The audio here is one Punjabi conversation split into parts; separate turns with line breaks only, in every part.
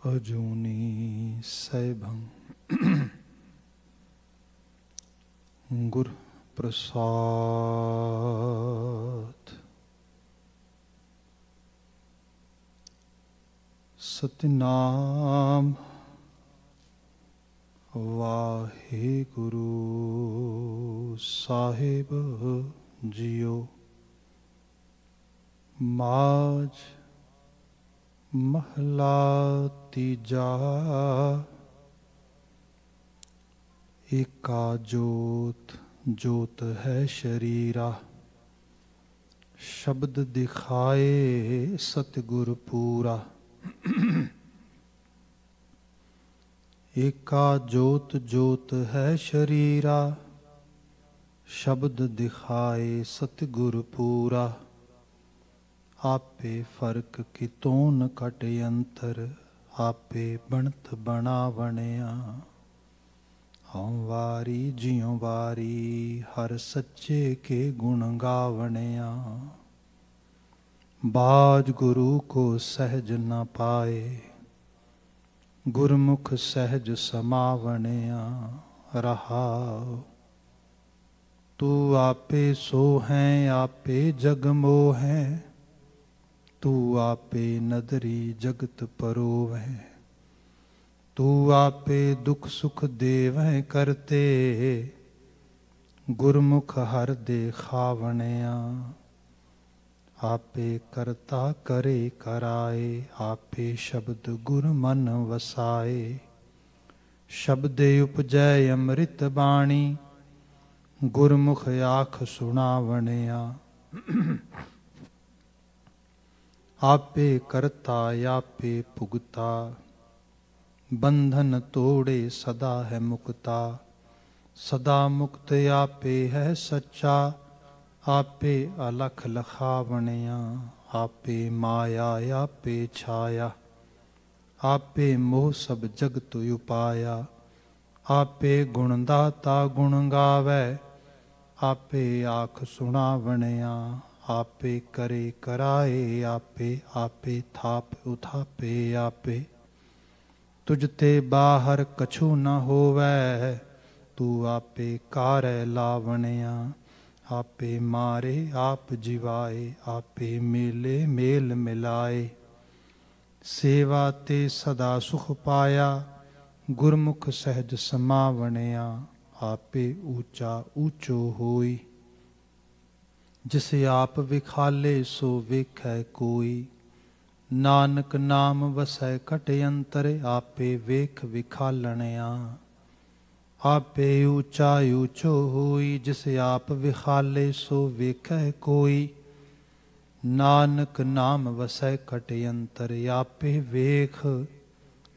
अजूनी सैभं गुर प्रसाद। सतनाम वाहेगुरु साहिब जियो। माज महला तीजा। एका जोत जोत है शरीरा। शब्द दिखाए सतगुर पूरा। एका जोत जोत है शरीरा। शब्द दिखाए सतगुर पूरा। आपे फर्क कितों न कटे अंतर। आपे बनत बना बनिया। हम वारी जियों वारी हर सच्चे के गुण गावनिया। बाज गुरु को सहज न पाए। गुरमुख सहज समावनिया। रहाओ तू आपे सो है आपे जग मोह है। तू आपे नदरी जगत परोवै। तू आपे दुख सुख देवै करते। गुरमुख हर देखावनिया। आपे करता करे कराए। आपे शब्द गुर मन वसाए। शब्दे उपजै अमृत बाणी। गुरमुख आख सुनावनिया। आपे करता आपे भुगता। बंधन तोड़े सदा है मुक्ता। सदा मुक्त आपे है सच्चा। आपे अलख लखावनिया। आपे माया आपे छाया। आपे मोह सब जगत उपाया। आपे गुणदाता गुण गावै। आपे आख सुनावनिया। आपे करे कराए आपे। आपे थाप उथापे आपे। तुझते बाहर कछु न होवै। तू आपे कारै लावनिया। आपे मारे आप जिवाए। आपे मेले मेल मिलाए। सेवा ते सदा सुख पाया। गुरमुख सहज समावनिया। आपे ऊंचा ऊंचो होई। जिसे आप विखाले सो वेखै कोई। नानक नाम वसै कट अंतर। आपे वेख विखालनिया। आपे ऊंचा ऊंचो होई। जिसे आप विखाले सो वेखै कोई। नानक नाम वसै कट अंतर। आपे वेख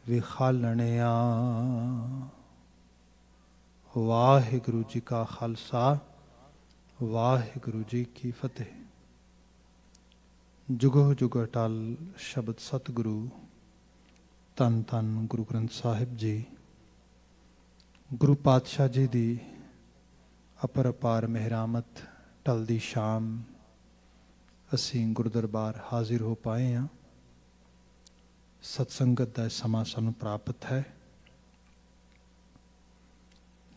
विखालनिया। वाहिगुरु जी का खालसा वाहिगुरु जी की फतेह। जुगो जुग अटल शब्द सतगुरु धन धन गुरु ग्रंथ साहिब जी। गुरु पातशाह जी दी अपर अपार मेहरामत ढलदी शाम असी गुरु दरबार हाजिर हो पाए हैं। सत्संगत का समा सानू प्राप्त है।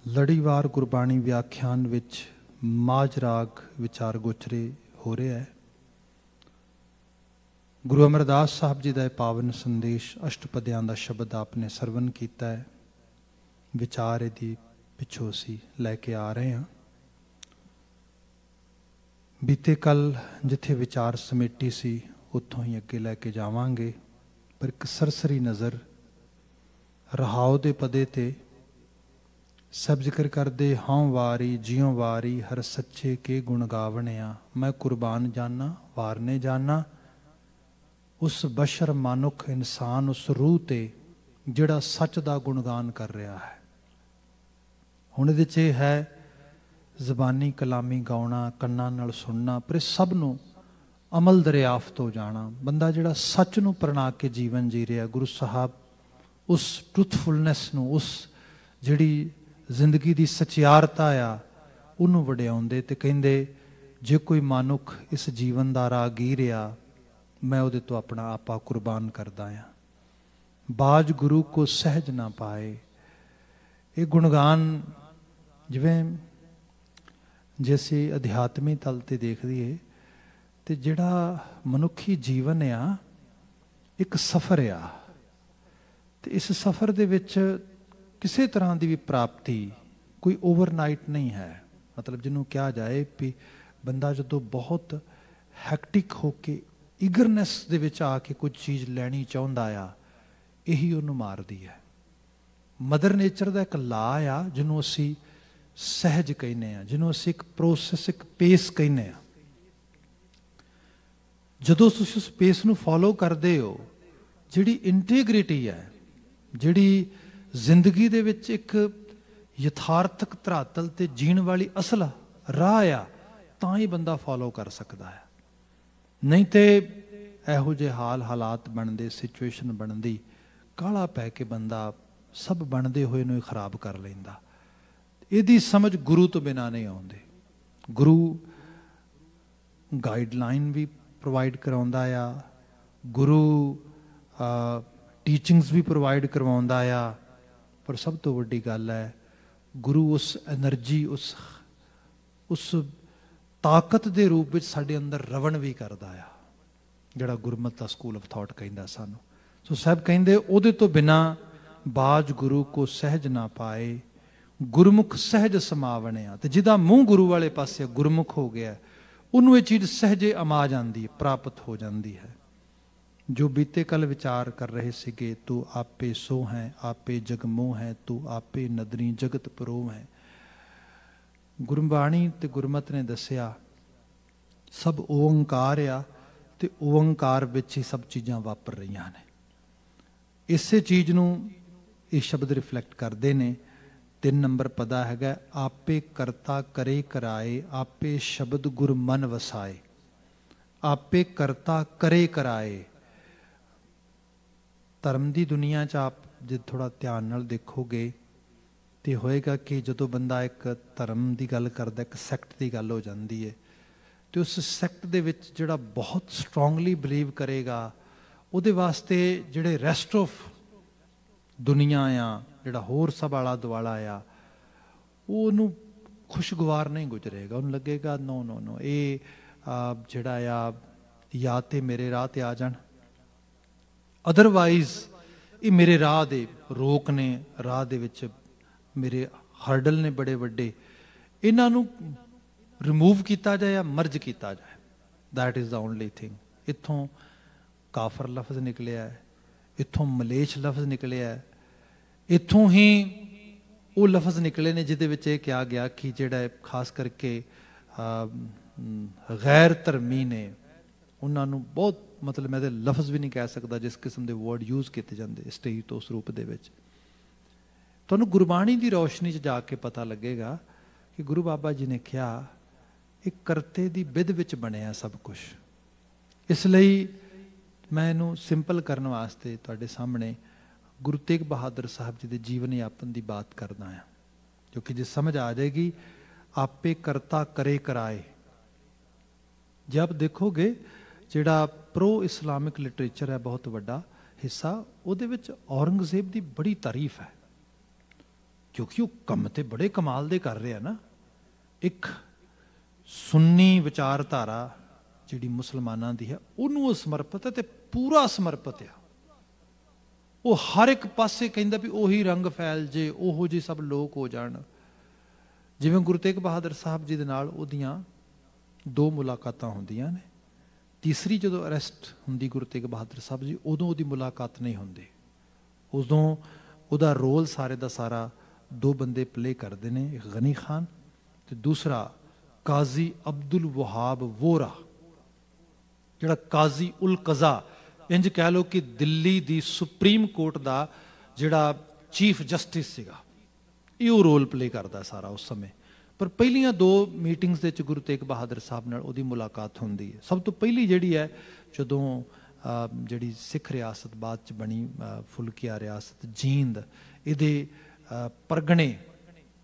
लड़ीवार गुरबाणी व्याख्यान विच माज राग विचार गोचरे हो रहा है। गुरु अमरदास साहब जी का पावन संदेश अष्टपदियां का शब्द आपने सरवण किया है। विचार यदि पिछों असी लैके आ रहे हैं। बीते कल जिथे विचार समेटी सी उत्थों ही अगे लैके जावांगे। पर एक सरसरी नज़र रहाओ दे पदे ते सब जिक्र करदे। हाँ वारी जियों वारी हर सच्चे के गुण गावनिया। मैं कुर्बान जाना वारने जाना उस बशर मानुख इंसान उस रूह ते जिहड़ा सच दा गुणगान कर रहा है। हुण इहदे च है ਜ਼ਬਾਨੀ कलामी गाउणा कन्नां नाल सुनना पर सब नूं अमल दरियाफ्त हो जाना। बंदा जिहड़ा सच नूं परना के जीवन जी रहा। गुरु साहब उस ट्रुथफुलनैस नूं उस जिहड़ी जिंदगी दी सचियारता आ उन्होंने वड्याउंदे ते कहिंदे जे कोई मानुख इस जीवन का राहगीर आ मैं उहदे तो अपना आपा कुर्बान करदा आ। ਬਾਜ ਗੁਰੂ ਕੋ ਸਹਿਜ ਨਾ ਪਾਏ। ਇਹ ਗੁਣਗਾਨ ਜਿਵੇਂ ਜੇ ਅਸੀਂ ਅਧਿਆਤਮੀ ਤਲ 'ਤੇ ਦੇਖ ਲਈਏ ਤੇ ਜਿਹੜਾ ਮਨੁੱਖੀ ਜੀਵਨ ਆ ਇੱਕ ਸਫ਼ਰ ਆ, ਤੇ ਇਸ ਸਫ਼ਰ ਦੇ ਵਿੱਚ ਕਿਸੇ ਤਰ੍ਹਾਂ ਦੀ ਵੀ ਪ੍ਰਾਪਤੀ ਕੋਈ ਓਵਰਨਾਈਟ ਨਹੀਂ ਹੈ। ਮਤਲਬ ਜਿਹਨੂੰ ਕਿਹਾ ਜਾਏ ਵੀ ਬੰਦਾ ਜਦੋਂ ਬਹੁਤ ਹੈਕਟਿਕ ਹੋ ਕੇ ਈਗਰਨੈਸ ਦੇ ਵਿੱਚ ਆ ਕੇ ਕੁਝ ਚੀਜ਼ ਲੈਣੀ ਚਾਹੁੰਦਾ ਆ, ਇਹੀ ਉਹਨੂੰ ਮਾਰਦੀ ਹੈ। ਮਦਰ ਨੇਚਰ ਦਾ ਇੱਕ ਲਾ ਆ ਜਿਹਨੂੰ ਅਸੀਂ ਸਹਿਜ ਕਹਿੰਦੇ ਆ, ਜਿਹਨੂੰ ਅਸੀਂ ਇੱਕ ਪ੍ਰੋਸੈਸ, ਇੱਕ ਪੇਸ ਕਹਿੰਦੇ ਆ। ਜਦੋਂ ਤੁਸੀਂ ਉਸ ਪੇਸ ਨੂੰ ਫੋਲੋ ਕਰਦੇ ਹੋ, ਜਿਹੜੀ ਇੰਟੀਗ੍ਰਿਟੀ ਹੈ, ਜਿਹੜੀ ਜ਼ਿੰਦਗੀ ਦੇ ਵਿੱਚ ਇੱਕ ਯਥਾਰਥਕ ਧਰਾਤਲ ਤੇ ਜੀਣ ਵਾਲੀ ਅਸਲ ਰਾਹ ਆ, ਤਾਂ ਹੀ ਬੰਦਾ ਫੋਲੋ ਕਰ ਸਕਦਾ ਹੈ। ਨਹੀਂ ਤੇ ਇਹੋ ਜਿਹੇ ਹਾਲਾਤ ਬਣਦੇ, ਸਿਚੁਏਸ਼ਨ ਬਣਦੀ, ਕਾਹਲਾ ਪੈ ਕੇ ਬੰਦਾ ਸਭ ਬਣਦੇ ਹੋਏ ਨੂੰ ਹੀ ਖਰਾਬ ਕਰ ਲੈਂਦਾ। ਇਹਦੀ ਸਮਝ ਗੁਰੂ ਤੋਂ ਬਿਨਾਂ ਨਹੀਂ ਆਉਂਦੀ। ਗੁਰੂ ਗਾਈਡਲਾਈਨ ਵੀ ਪ੍ਰੋਵਾਈਡ ਕਰਾਉਂਦਾ ਆ, ਗੁਰੂ ਟੀਚਿੰਗਸ ਵੀ ਪ੍ਰੋਵਾਈਡ ਕਰਵਾਉਂਦਾ ਆ, ਪਰ ਸਭ ਤੋਂ ਵੱਡੀ ਗੱਲ ਹੈ ਗੁਰੂ ਉਸ ਐਨਰਜੀ, ਉਸ ਤਾਕਤ ਦੇ ਰੂਪ ਵਿੱਚ ਸਾਡੇ ਅੰਦਰ ਰਵਣ ਵੀ ਕਰਦਾ ਆ, ਜਿਹੜਾ ਗੁਰਮਤਿ ਦਾ ਸਕੂਲ ਆਫ ਥਾਟ ਕਹਿੰਦਾ ਸਾਨੂੰ। ਸੋ ਸਾਹਿਬ ਕਹਿੰਦੇ ਉਹਦੇ ਤੋਂ ਬਿਨਾਂ ਬਾਜ ਗੁਰੂ ਕੋ ਸਹਿਜ ਨਾ ਪਾਏ, ਗੁਰਮੁਖ ਸਹਿਜ ਸਮਾਵਣਿਆ। ਤੇ ਜਿਹਦਾ ਮੂੰਹ ਗੁਰੂ ਵਾਲੇ ਪਾਸੇ ਗੁਰਮੁਖ ਹੋ ਗਿਆ, ਉਹਨੂੰ ਇਹ ਚੀਜ਼ ਸਹਿਜੇ ਅਮਾ ਜਾਂਦੀ ਹੈ, ਪ੍ਰਾਪਤ ਹੋ ਜਾਂਦੀ ਹੈ। ਜੋ ਬੀਤੇ ਕੱਲ ਵਿਚਾਰ ਕਰ ਰਹੇ ਸੀਗੇ, ਤੂੰ ਆਪੇ ਸੋ ਹੈ, ਆਪੇ ਜਗਮੋਹ ਹੈ, ਤੂੰ ਆਪੇ ਨਦਰੀ ਜਗਤ ਪਰੋਹ ਹੈ। ਗੁਰਬਾਣੀ ਤੇ ਗੁਰਮਤਿ ਨੇ ਦੱਸਿਆ ਸਭ ਓੰਕਾਰ ਆ, ਤੇ ਓੰਕਾਰ ਵਿੱਚ ਹੀ ਸਭ ਚੀਜ਼ਾਂ ਵਾਪਰ ਰਹੀਆਂ ਨੇ। ਇਸੇ ਚੀਜ਼ ਨੂੰ ਇਹ ਸ਼ਬਦ ਰਿਫਲੈਕਟ ਕਰਦੇ ਨੇ। 3 ਨੰਬਰ ਪਦਾ ਹੈਗਾ, ਆਪੇ ਕਰਤਾ ਕਰੇ ਕਰਾਏ, ਆਪੇ ਸ਼ਬਦ ਗੁਰ ਮਨ ਵਸਾਏ। ਆਪੇ ਕਰਤਾ ਕਰੇ ਕਰਾਏ। ਧਰਮ ਦੀ ਦੁਨੀਆ 'ਚ ਆਪ ਜੇ ਥੋੜ੍ਹਾ ਧਿਆਨ ਨਾਲ ਦੇਖੋਗੇ ਤੇ ਹੋਏਗਾ ਕਿ ਜਦੋਂ ਬੰਦਾ ਇੱਕ ਧਰਮ ਦੀ ਗੱਲ ਕਰਦਾ, ਇੱਕ ਸੈਕਟ ਦੀ ਗੱਲ ਹੋ ਜਾਂਦੀ ਹੈ, ਤੇ ਉਸ ਸੈਕਟ ਦੇ ਵਿੱਚ ਜਿਹੜਾ ਬਹੁਤ ਸਟਰੋਂਗਲੀ ਬਿਲੀਵ ਕਰੇਗਾ, ਉਹਦੇ ਵਾਸਤੇ ਜਿਹੜੇ ਰੈਸਟ ਆਫ ਦੁਨੀਆ ਆ, ਜਿਹੜਾ ਹੋਰ ਸਭ ਆਲਾ ਦੁਆਲਾ ਆ, ਉਹ ਉਹਨੂੰ ਖੁਸ਼ਗਵਾਰ ਨਹੀਂ ਗੁਜ਼ਰੇਗਾ। ਉਹਨੂੰ ਲੱਗੇਗਾ ਨੋ ਨੋ ਨੋ, ਇਹ ਜਿਹੜਾ ਆ ਜਾਂ ਤੇ ਮੇਰੇ ਰਾਹ ਤੇ ਆ ਜਾਣ, ਅਦਰਵਾਈਜ਼ ਇਹ ਮੇਰੇ ਰਾਹ ਦੇ ਰੋਕ ਨੇ, ਰਾਹ ਦੇ ਵਿੱਚ ਮੇਰੇ ਹਰਡਲ ਨੇ ਬੜੇ ਵੱਡੇ, ਇਹਨਾਂ ਨੂੰ ਰਿਮੂਵ ਕੀਤਾ ਜਾਏ ਜਾਂ ਮਰਜ ਕੀਤਾ ਜਾਏ। That is the only thing. ਇੱਥੋਂ ਕਾਫਰ ਲਫ਼ਜ਼ ਨਿਕਲਿਆ ਹੈ, ਇੱਥੋਂ ਮਲੇਸ਼ ਲਫ਼ਜ਼ ਨਿਕਲਿਆ ਹੈ, ਇੱਥੋਂ ਹੀ ਉਹ ਲਫ਼ਜ਼ ਨਿਕਲੇ ਨੇ ਜਿਹਦੇ ਵਿੱਚ ਇਹ ਕਿਹਾ ਗਿਆ ਕਿ ਜਿਹੜਾ ਖਾਸ ਕਰਕੇ ਗੈਰ ਧਰਮੀ ਨੇ, ਉਹਨਾਂ ਨੂੰ ਬਹੁਤ, ਮਤਲਬ ਮੈਂ ਤਾਂ ਲਫ਼ਜ਼ ਵੀ ਨਹੀਂ ਕਹਿ ਸਕਦਾ ਜਿਸ ਕਿਸਮ ਦੇ ਵਰਡ ਯੂਜ਼ ਕੀਤੇ ਜਾਂਦੇ ਸਟੇਜ ਤੋਂ ਉਸ ਰੂਪ ਦੇ ਵਿੱਚ। ਤੁਹਾਨੂੰ ਗੁਰਬਾਣੀ ਦੀ ਰੌਸ਼ਨੀ 'ਚ ਜਾ ਕੇ ਪਤਾ ਲੱਗੇਗਾ ਕਿ ਗੁਰੂ ਬਾਬਾ ਜੀ ਨੇ ਕਿਹਾ ਇਹ ਕਰਤੇ ਦੀ ਬਿਧ ਵਿੱਚ ਬਣਿਆ ਸਭ ਕੁਛ। ਇਸ ਲਈ ਮੈਂ ਇਹਨੂੰ ਸਿੰਪਲ ਕਰਨ ਵਾਸਤੇ ਤੁਹਾਡੇ ਸਾਹਮਣੇ ਗੁਰੂ ਤੇਗ ਬਹਾਦਰ ਸਾਹਿਬ ਜੀ ਦੇ ਜੀਵਨ ਯਾਪਨ ਦੀ ਬਾਤ ਕਰਦਾ ਹਾਂ, ਕਿਉਂਕਿ ਜੇ ਸਮਝ ਆ ਜਾਏਗੀ ਆਪੇ ਕਰਤਾ ਕਰੇ ਕਰਾਏ। ਜੇ ਆਪ ਦੇਖੋਗੇ ਜਿਹੜਾ ਪ੍ਰੋ ਇਸਲਾਮਿਕ ਲਿਟਰੇਚਰ ਹੈ ਬਹੁਤ ਵੱਡਾ ਹਿੱਸਾ, ਉਹਦੇ ਵਿੱਚ ਔਰੰਗਜ਼ੇਬ ਦੀ ਬੜੀ ਤਾਰੀਫ ਹੈ, ਕਿਉਂਕਿ ਉਹ ਕੰਮ ਤੇ ਬੜੇ ਕਮਾਲ ਦੇ ਕਰ ਰਿਹਾ ਨਾ। ਇੱਕ ਸੁੰਨੀ ਵਿਚਾਰਧਾਰਾ ਜਿਹੜੀ ਮੁਸਲਮਾਨਾਂ ਦੀ ਹੈ, ਉਹਨੂੰ ਉਹ ਸਮਰਪਿਤ ਹੈ ਤੇ ਪੂਰਾ ਸਮਰਪਿਤ ਆ। ਉਹ ਹਰ ਇੱਕ ਪਾਸੇ ਕਹਿੰਦਾ ਵੀ ਉਹੀ ਰੰਗ ਫੈਲ ਜੇ, ਉਹੋ ਜਿਹੇ ਸਭ ਲੋਕ ਹੋ ਜਾਣ। ਜਿਵੇਂ ਗੁਰੂ ਤੇਗ ਬਹਾਦਰ ਸਾਹਿਬ ਜੀ ਦੇ ਨਾਲ ਉਹਦੀਆਂ 2 ਮੁਲਾਕਾਤਾਂ ਹੁੰਦੀਆਂ ਨੇ। ਤੀਸਰੀ ਜਦੋਂ ਅਰੈਸਟ ਹੁੰਦੀ ਗੁਰੂ ਤੇਗ ਬਹਾਦਰ ਸਾਹਿਬ ਜੀ, ਉਦੋਂ ਉਹਦੀ ਮੁਲਾਕਾਤ ਨਹੀਂ ਹੁੰਦੀ। ਉਦੋਂ ਉਹਦਾ ਰੋਲ ਸਾਰੇ ਦਾ ਸਾਰਾ 2 ਬੰਦੇ ਪਲੇ ਕਰਦੇ ਨੇ, ਇੱਕ ਗਨੀ ਖਾਨ ਤੇ ਦੂਸਰਾ ਕਾਜ਼ੀ ਅਬਦੁਲ ਵਹਾਬ ਵੋਰਾ, ਜਿਹੜਾ ਕਾਜ਼ੀ ਉਲ ਕਜ਼ਾ, ਇੰਜ ਕਹਿ ਲਓ ਕਿ ਦਿੱਲੀ ਦੀ ਸੁਪਰੀਮ ਕੋਰਟ ਦਾ ਜਿਹੜਾ ਚੀਫ ਜਸਟਿਸ ਸੀਗਾ, ਇਹ ਉਹ ਰੋਲ ਪਲੇ ਕਰਦਾ ਸਾਰਾ ਉਸ ਸਮੇਂ। ਪਰ ਪਹਿਲੀਆਂ 2 ਮੀਟਿੰਗਸ ਦੇ ਵਿੱਚ ਗੁਰੂ ਤੇਗ ਬਹਾਦਰ ਸਾਹਿਬ ਨਾਲ ਉਹਦੀ ਮੁਲਾਕਾਤ ਹੁੰਦੀ ਹੈ। ਸਭ ਤੋਂ ਪਹਿਲੀ ਜਿਹੜੀ ਹੈ ਜਦੋਂ ਜਿਹੜੀ ਸਿੱਖ ਰਿਆਸਤ ਬਾਅਦ 'ਚ ਬਣੀ, ਫੁਲਕੀਆ ਰਿਆਸਤ ਜੀਂਦ, ਇਹਦੇ ਪਰਗਣੇ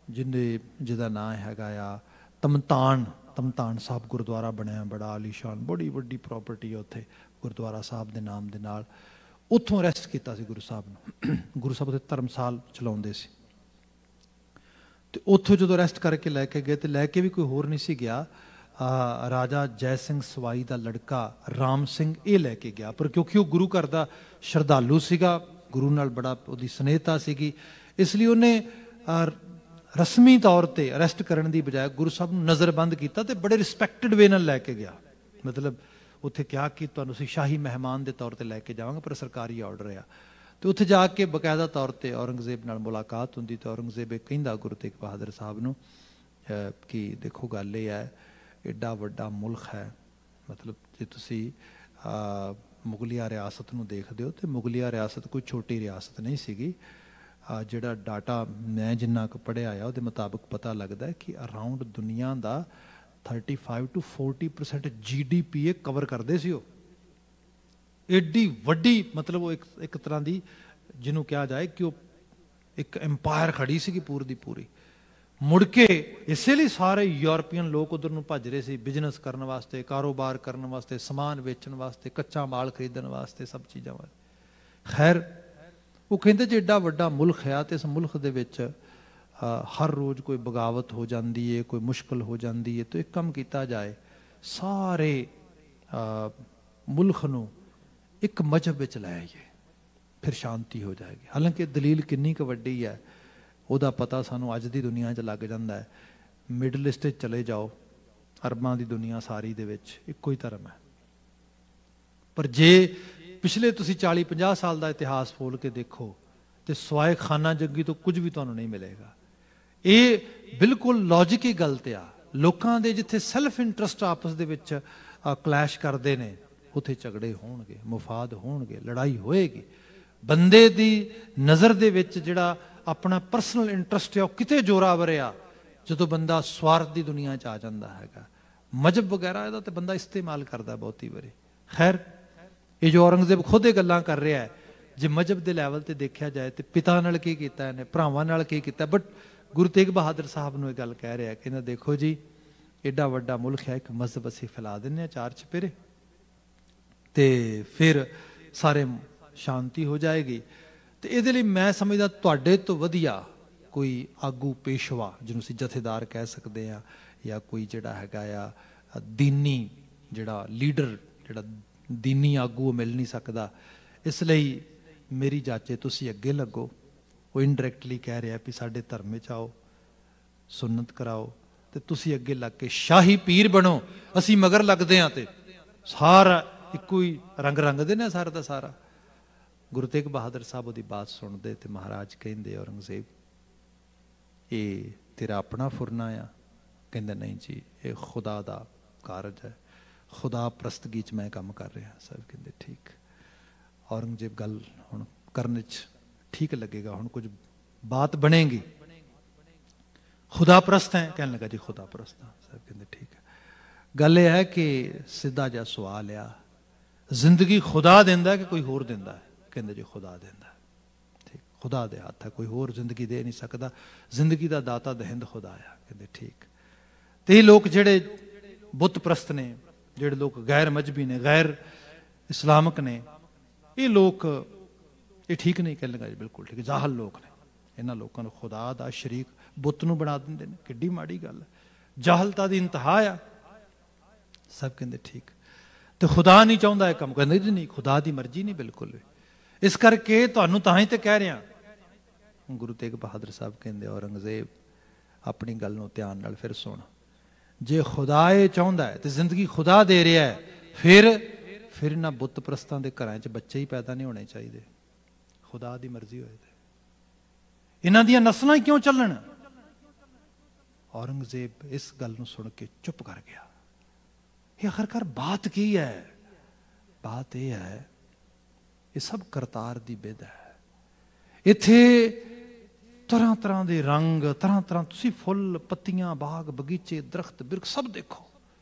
ਜਿਹਦਾ ਨਾਂ ਹੈਗਾ ਆ ਤਮਤਾਨ ਸਾਹਿਬ ਗੁਰਦੁਆਰਾ ਬਣਿਆ, ਬੜਾ ਆਲੀਸ਼ਾਨ, ਬੜੀ ਵੱਡੀ ਪ੍ਰੋਪਰਟੀ ਹੈ ਉੱਥੇ ਗੁਰਦੁਆਰਾ ਸਾਹਿਬ ਦੇ ਨਾਮ ਦੇ ਨਾਲ। ਉੱਥੋਂ ਅਰੈਸਟ ਕੀਤਾ ਸੀ ਗੁਰੂ ਸਾਹਿਬ ਨੂੰ। ਗੁਰੂ ਸਾਹਿਬ ਉੱਥੇ ਧਰਮਸਾਲ ਚਲਾਉਂਦੇ ਸੀ, ਤੇ ਉੱਥੋਂ ਜਦੋਂ ਅਰੈਸਟ ਕਰਕੇ ਲੈ ਕੇ ਗਏ, ਤੇ ਲੈ ਕੇ ਵੀ ਕੋਈ ਹੋਰ ਨਹੀਂ ਸੀ ਗਿਆ, ਰਾਜਾ ਜੈ ਸਿੰਘ ਸਵਾਈ ਦਾ ਲੜਕਾ ਰਾਮ ਸਿੰਘ ਇਹ ਲੈ ਕੇ ਗਿਆ। ਪਰ ਕਿਉਂਕਿ ਉਹ ਗੁਰੂ ਘਰ ਦਾ ਸ਼ਰਧਾਲੂ ਸੀਗਾ, ਗੁਰੂ ਨਾਲ ਬੜਾ ਉਹਦੀ ਸਨੇਹਤਾ ਸੀਗੀ, ਇਸ ਲਈ ਉਹਨੇ ਰਸਮੀ ਤੌਰ ਤੇ ਅਰੈਸਟ ਕਰਨ ਦੀ ਬਜਾਏ ਗੁਰੂ ਸਾਹਿਬ ਨੂੰ ਨਜ਼ਰਬੰਦ ਕੀਤਾ ਤੇ ਬੜੇ ਰਿਸਪੈਕਟਡ ਵੇ ਨਾਲ ਲੈ ਕੇ ਗਿਆ। ਮਤਲਬ ਉੱਥੇ ਕਿਹਾ ਕਿ ਤੁਹਾਨੂੰ ਅਸੀਂ ਸ਼ਾਹੀ ਮਹਿਮਾਨ ਦੇ ਤੌਰ ਤੇ ਲੈ ਕੇ ਜਾਵਾਂਗੇ, ਪਰ ਸਰਕਾਰੀ ਆਰਡਰ ਆ। ਤੇ ਉੱਥੇ ਜਾ ਕੇ ਬਕਾਇਦਾ ਤੌਰ ਤੇ ਔਰੰਗਜ਼ੇਬ ਨਾਲ ਮੁਲਾਕਾਤ ਹੁੰਦੀ, ਤੇ ਔਰੰਗਜ਼ੇਬ ਇਹ ਕਹਿੰਦਾ ਗੁਰੂ ਤੇਗ ਬਹਾਦਰ ਸਾਹਿਬ ਨੂੰ ਕਿ ਦੇਖੋ ਗੱਲ ਇਹ ਹੈ, ਐਡਾ ਵੱਡਾ ਮੁਲਕ ਹੈ, ਮਤਲਬ ਜੇ ਤੁਸੀਂ ਮੁਗਲਿਆ ਰਿਆਸਤ ਨੂੰ ਦੇਖਦੇ ਹੋ, ਤੇ ਮੁਗਲਿਆ ਰਿਆਸਤ ਕੋਈ ਛੋਟੀ ਰਿਆਸਤ ਨਹੀਂ ਸੀਗੀ। ਜਿਹੜਾ ਡਾਟਾ ਮੈਂ ਜਿੰਨਾ ਕੁ ਪੜ੍ਹਿਆ ਆ ਉਹਦੇ ਮੁਤਾਬਕ ਪਤਾ ਲੱਗਦਾ ਕਿ ਅਰਾਊਂਡ ਦੁਨੀਆ ਦਾ 35 to 40% GDP ਇਹ ਕਵਰ ਕਰਦੇ ਸੀ। ਉਹ ਐਡੀ ਵੱਡੀ, ਮਤਲਬ ਉਹ ਇੱਕ ਤਰ੍ਹਾਂ ਦੀ ਜਿਹਨੂੰ ਕਿਹਾ ਜਾਏ ਕਿ ਉਹ ਇੱਕ ਐਮਪਾਇਰ ਖੜੀ ਸੀਗੀ ਪੂਰੀ ਦੀ ਪੂਰੀ। ਮੁੜ ਕੇ ਇਸੇ ਲਈ ਸਾਰੇ ਯੂਰਪੀਅਨ ਲੋਕ ਉਧਰ ਨੂੰ ਭੱਜ ਰਹੇ ਸੀ, ਬਿਜ਼ਨਸ ਕਰਨ ਵਾਸਤੇ, ਕਾਰੋਬਾਰ ਕਰਨ ਵਾਸਤੇ, ਸਮਾਨ ਵੇਚਣ ਵਾਸਤੇ, ਕੱਚਾ ਮਾਲ ਖਰੀਦਣ ਵਾਸਤੇ, ਸਭ ਚੀਜ਼ਾਂ ਵਾਸਤੇ। ਖੈਰ ਉਹ ਕਹਿੰਦੇ ਜੇ ਐਡਾ ਵੱਡਾ ਮੁਲਕ ਹੈ ਤੇ ਇਸ ਮੁਲਕ ਦੇ ਵਿੱਚ ਹਰ ਰੋਜ਼ ਕੋਈ ਬਗਾਵਤ ਹੋ ਜਾਂਦੀ ਹੈ, ਕੋਈ ਮੁਸ਼ਕਲ ਹੋ ਜਾਂਦੀ ਹੈ, ਤਾਂ ਇੱਕ ਕੰਮ ਕੀਤਾ ਜਾਏ, ਸਾਰੇ ਮੁਲਕ ਨੂੰ ਇੱਕ ਮਜ਼ਹਬ ਵਿੱਚ ਲੈ ਆਈਏ, ਫਿਰ ਸ਼ਾਂਤੀ ਹੋ ਜਾਏਗੀ। ਹਾਲਾਂਕਿ ਦਲੀਲ ਕਿੰਨੀ ਕੁ ਵੱਡੀ ਹੈ ਉਹਦਾ ਪਤਾ ਸਾਨੂੰ ਅੱਜ ਦੀ ਦੁਨੀਆ 'ਚ ਲੱਗ ਜਾਂਦਾ ਹੈ। ਮਿਡਲ ਈਸਟ 'ਚ ਚਲੇ ਜਾਓ, ਅਰਬਾਂ ਦੀ ਦੁਨੀਆ ਸਾਰੀ ਦੇ ਵਿੱਚ ਇੱਕੋ ਹੀ ਧਰਮ ਹੈ। ਪਰ ਜੇ ਪਿਛਲੇ ਤੁਸੀਂ 40-50 ਸਾਲ ਦਾ ਇਤਿਹਾਸ ਫੋਲ ਕੇ ਦੇਖੋ ਤੇ ਸਵਾਏ ਖਾਨਾ ਜੰਗੀ ਤੋਂ ਕੁਝ ਵੀ ਤੁਹਾਨੂੰ ਨਹੀਂ ਮਿਲੇਗਾ। ਇਹ ਬਿਲਕੁਲ ਲੌਜਿਕ ਹੀ ਗਲਤ ਆ। ਲੋਕਾਂ ਦੇ ਜਿੱਥੇ ਸੈਲਫ ਇੰਟਰਸਟ ਆਪਸ ਦੇ ਵਿੱਚ ਕਲੈਸ਼ ਕਰਦੇ ਨੇ, ਉੱਥੇ ਝਗੜੇ ਹੋਣਗੇ, ਮੁਫਾਦ ਹੋਣਗੇ, ਲੜਾਈ ਹੋਏਗੀ। ਬੰਦੇ ਦੀ ਨਜ਼ਰ ਦੇ ਵਿੱਚ ਜਿਹੜਾ ਆਪਣਾ ਪਰਸਨਲ ਇੰਟਰਸਟ ਹੈ ਉਹ ਕਿਤੇ ਜ਼ੋਰਾਵਰ ਆ ਜਦੋਂ ਬੰਦਾ ਸਵਾਰਥ ਦੀ ਦੁਨੀਆ 'ਚ ਆ ਜਾਂਦਾ ਹੈਗਾ। ਮਜ਼ਹਬ ਵਗੈਰਾ ਇਹਦਾ ਤੇ ਬੰਦਾ ਇਸਤੇਮਾਲ ਕਰਦਾ ਬਹੁਤੀ ਵਾਰੀ। ਖੈਰ ਇਹ ਜੋ ਔਰੰਗਜ਼ੇਬ ਖੁਦ ਇਹ ਗੱਲਾਂ ਕਰ ਰਿਹਾ ਹੈ, ਜੇ ਮਜ਼ਹਬ ਦੇ ਲੈਵਲ ਤੇ ਦੇਖਿਆ ਜਾਏ ਤੇ ਪਿਤਾ ਨਾਲ ਕੀ ਕੀਤਾ ਇਹਨੇ, ਭਰਾਵਾਂ ਨਾਲ ਕੀ ਕੀਤਾ, ਬਟ ਗੁਰੂ ਤੇਗ ਬਹਾਦਰ ਸਾਹਿਬ ਨੂੰ ਇਹ ਗੱਲ ਕਹਿ ਰਿਹਾ, ਕਹਿੰਦਾ ਦੇਖੋ ਜੀ ਐਡਾ ਵੱਡਾ ਮੁਲਕ ਹੈ, ਇੱਕ ਮਜ਼ਹਬ ਅਸੀਂ ਫੈਲਾ ਦਿੰਦੇ ਹਾਂ 4 ਚੁਫੇਰੇ ਤੇ ਫਿਰ ਸਾਰੇ ਸ਼ਾਂਤੀ ਹੋ ਜਾਏਗੀ। ਤੇ ਇਹਦੇ ਲਈ ਮੈਂ ਸਮਝਦਾ ਤੁਹਾਡੇ ਤੋਂ ਵਧੀਆ ਕੋਈ ਆਗੂ ਪੇਸ਼ਵਾ, ਜਿਹਨੂੰ ਅਸੀਂ ਜਥੇਦਾਰ ਕਹਿ ਸਕਦੇ ਹਾਂ, ਜਾਂ ਕੋਈ ਜਿਹੜਾ ਹੈਗਾ ਆ ਦੀਨੀ ਜਿਹੜਾ ਲੀਡਰ, ਜਿਹੜਾ ਦੀਨੀ ਆਗੂ, ਉਹ ਮਿਲ ਨਹੀਂ ਸਕਦਾ। ਇਸ ਲਈ ਮੇਰੀ ਜਾਚੇ ਤੁਸੀਂ ਅੱਗੇ ਲੱਗੋ। ਉਹ ਇਨਡਾਇਰੈਕਟਲੀ ਕਹਿ ਰਿਹਾ ਵੀ ਸਾਡੇ ਧਰਮ ਵਿੱਚ ਆਓ, ਸੁਨਨਤ ਕਰਾਓ, ਤੇ ਤੁਸੀਂ ਅੱਗੇ ਲੱਗ ਕੇ ਸ਼ਾਹੀ ਪੀਰ ਬਣੋ, ਅਸੀਂ ਮਗਰ ਲੱਗਦੇ ਹਾਂ। ਤੇ ਸਾਰਾ ਇੱਕੋ ਹੀ ਰੰਗ ਰੰਗਦੇ ਨੇ ਸਾਰਾ ਦਾ ਸਾਰਾ। ਗੁਰੂ ਤੇਗ ਬਹਾਦਰ ਸਾਹਿਬ ਉਹਦੀ ਬਾਤ ਸੁਣਦੇ ਤੇ ਮਹਾਰਾਜ ਕਹਿੰਦੇ ਔਰੰਗਜ਼ੇਬ ਇਹ ਤੇਰਾ ਆਪਣਾ ਫੁਰਨਾ ਆ? ਕਹਿੰਦਾ ਨਹੀਂ ਜੀ, ਇਹ ਖੁਦਾ ਦਾ ਕਾਰਜ ਹੈ, ਖੁਦਾ ਪ੍ਰਸਤਗੀ 'ਚ ਮੈਂ ਕੰਮ ਕਰ ਰਿਹਾ। ਸਾਹਿਬ ਕਹਿੰਦੇ ਠੀਕ। ਔਰੰਗਜ਼ੇਬ ਗੱਲ ਹੁਣ ਕਰਨ 'ਚ ਠੀਕ ਲੱਗੇਗਾ, ਹੁਣ ਕੁਝ ਬਾਤ ਬਣੇਗੀ। ਖੁਦਾ ਪ੍ਰਸਤ ਹੈ? ਕਹਿਣ ਲੱਗਾ ਜੀ ਖੁਦਾ ਪ੍ਰਸਤ ਹਾਂ। ਸਾਹਿਬ ਕਹਿੰਦੇ ਠੀਕ ਹੈ। ਗੱਲ ਇਹ ਹੈ ਕਿ ਸਿੱਧਾ ਜਿਹਾ ਸਵਾਲ ਆ, ਜ਼ਿੰਦਗੀ ਖੁਦਾ ਦਿੰਦਾ ਕਿ ਕੋਈ ਹੋਰ ਦਿੰਦਾ ਹੈ? ਕਹਿੰਦੇ ਜੀ ਖੁਦਾ ਦਿੰਦਾ। ਠੀਕ, ਖੁਦਾ ਦੇ ਹੱਥ ਹੈ, ਕੋਈ ਹੋਰ ਜ਼ਿੰਦਗੀ ਦੇ ਨਹੀਂ ਸਕਦਾ, ਜ਼ਿੰਦਗੀ ਦਾ ਦਾਤਾ ਦਹਿੰਦ ਖੁਦਾ ਆ। ਕਹਿੰਦੇ ਠੀਕ। ਤੇ ਇਹ ਲੋਕ ਜਿਹੜੇ ਬੁੱਤ ਪ੍ਰਸਤ ਨੇ, ਜਿਹੜੇ ਲੋਕ ਗੈਰ ਮਜ਼ਹਬੀ ਨੇ, ਗੈਰ ਇਸਲਾਮਕ ਨੇ, ਇਹ ਲੋਕ ਇਹ ਠੀਕ ਨਹੀਂ। ਕਹਿਣ ਲੱਗਾ ਜੀ ਬਿਲਕੁਲ ਠੀਕ, ਜ਼ਾਹਲ ਲੋਕ ਨੇ, ਇਹਨਾਂ ਲੋਕਾਂ ਨੂੰ ਖੁਦਾ ਦਾ ਸ਼ਰੀਕ ਬੁੱਤ ਨੂੰ ਬਣਾ ਦਿੰਦੇ ਨੇ, ਕਿੱਡੀ ਮਾੜੀ ਗੱਲ ਹੈ, ਜਾਹਲਤਾ ਦੀ ਇੰਤਹਾ ਆ। ਸਭ ਕਹਿੰਦੇ ਠੀਕ। ਤੇ ਖੁਦਾ ਨਹੀਂ ਚਾਹੁੰਦਾ ਇਹ ਕੰਮ? ਕਹਿੰਦੇ ਜੀ ਨਹੀਂ, ਖੁਦਾ ਦੀ ਮਰਜ਼ੀ ਨਹੀਂ ਬਿਲਕੁਲ ਵੀ। ਇਸ ਕਰਕੇ ਤੁਹਾਨੂੰ ਤਾਂ ਹੀ ਤੇ ਕਹਿ ਰਿਹਾ। ਗੁਰੂ ਤੇਗ ਬਹਾਦਰ ਸਾਹਿਬ ਕਹਿੰਦੇ ਔਰੰਗਜ਼ੇਬ ਆਪਣੀ ਗੱਲ ਨੂੰ ਧਿਆਨ ਨਾਲ ਫਿਰ ਸੁਣ। ਜੇ ਖੁਦਾ ਇਹ ਚਾਹੁੰਦਾ ਹੈ ਤੇ ਜ਼ਿੰਦਗੀ ਖੁਦਾ ਦੇ ਰਿਹਾ ਹੈ, ਫਿਰ ਇਹਨਾਂ ਬੁੱਤ ਪ੍ਰਸਤਾਂ ਦੇ ਘਰਾਂ 'ਚ ਬੱਚੇ ਹੀ ਪੈਦਾ ਨਹੀਂ ਹੋਣੇ ਚਾਹੀਦੇ। ਖੁਦਾ ਦੀ ਮਰਜ਼ੀ ਹੋਏ ਤੇ ਇਹਨਾਂ ਦੀਆਂ ਨਸਲਾਂ ਹੀ ਕਿਉਂ ਚੱਲਣ? ਔਰੰਗਜ਼ੇਬ ਇਸ ਗੱਲ ਨੂੰ ਸੁਣ ਕੇ ਚੁੱਪ ਕਰ ਗਿਆ। ਇਹ ਆਖਰਕਾਰ ਬਾਤ ਕੀ ਹੈ? ਬਾਤ ਇਹ ਹੈ, ਇਹ ਸਭ ਕਰਤਾਰ ਦੀ ਬਿਧ ਹੈ। ਇੱਥੇ ਤਰ੍ਹਾਂ ਤਰ੍ਹਾਂ ਦੇ ਰੰਗ, ਤਰ੍ਹਾਂ ਤਰ੍ਹਾਂ, ਤੁਸੀਂ ਫੁੱਲ, ਪੱਤੀਆਂ, ਬਾਗ, ਬਗੀਚੇ, ਦਰਖਤ, ਬਿਰਖ ਸਭ ਦੇਖੋ।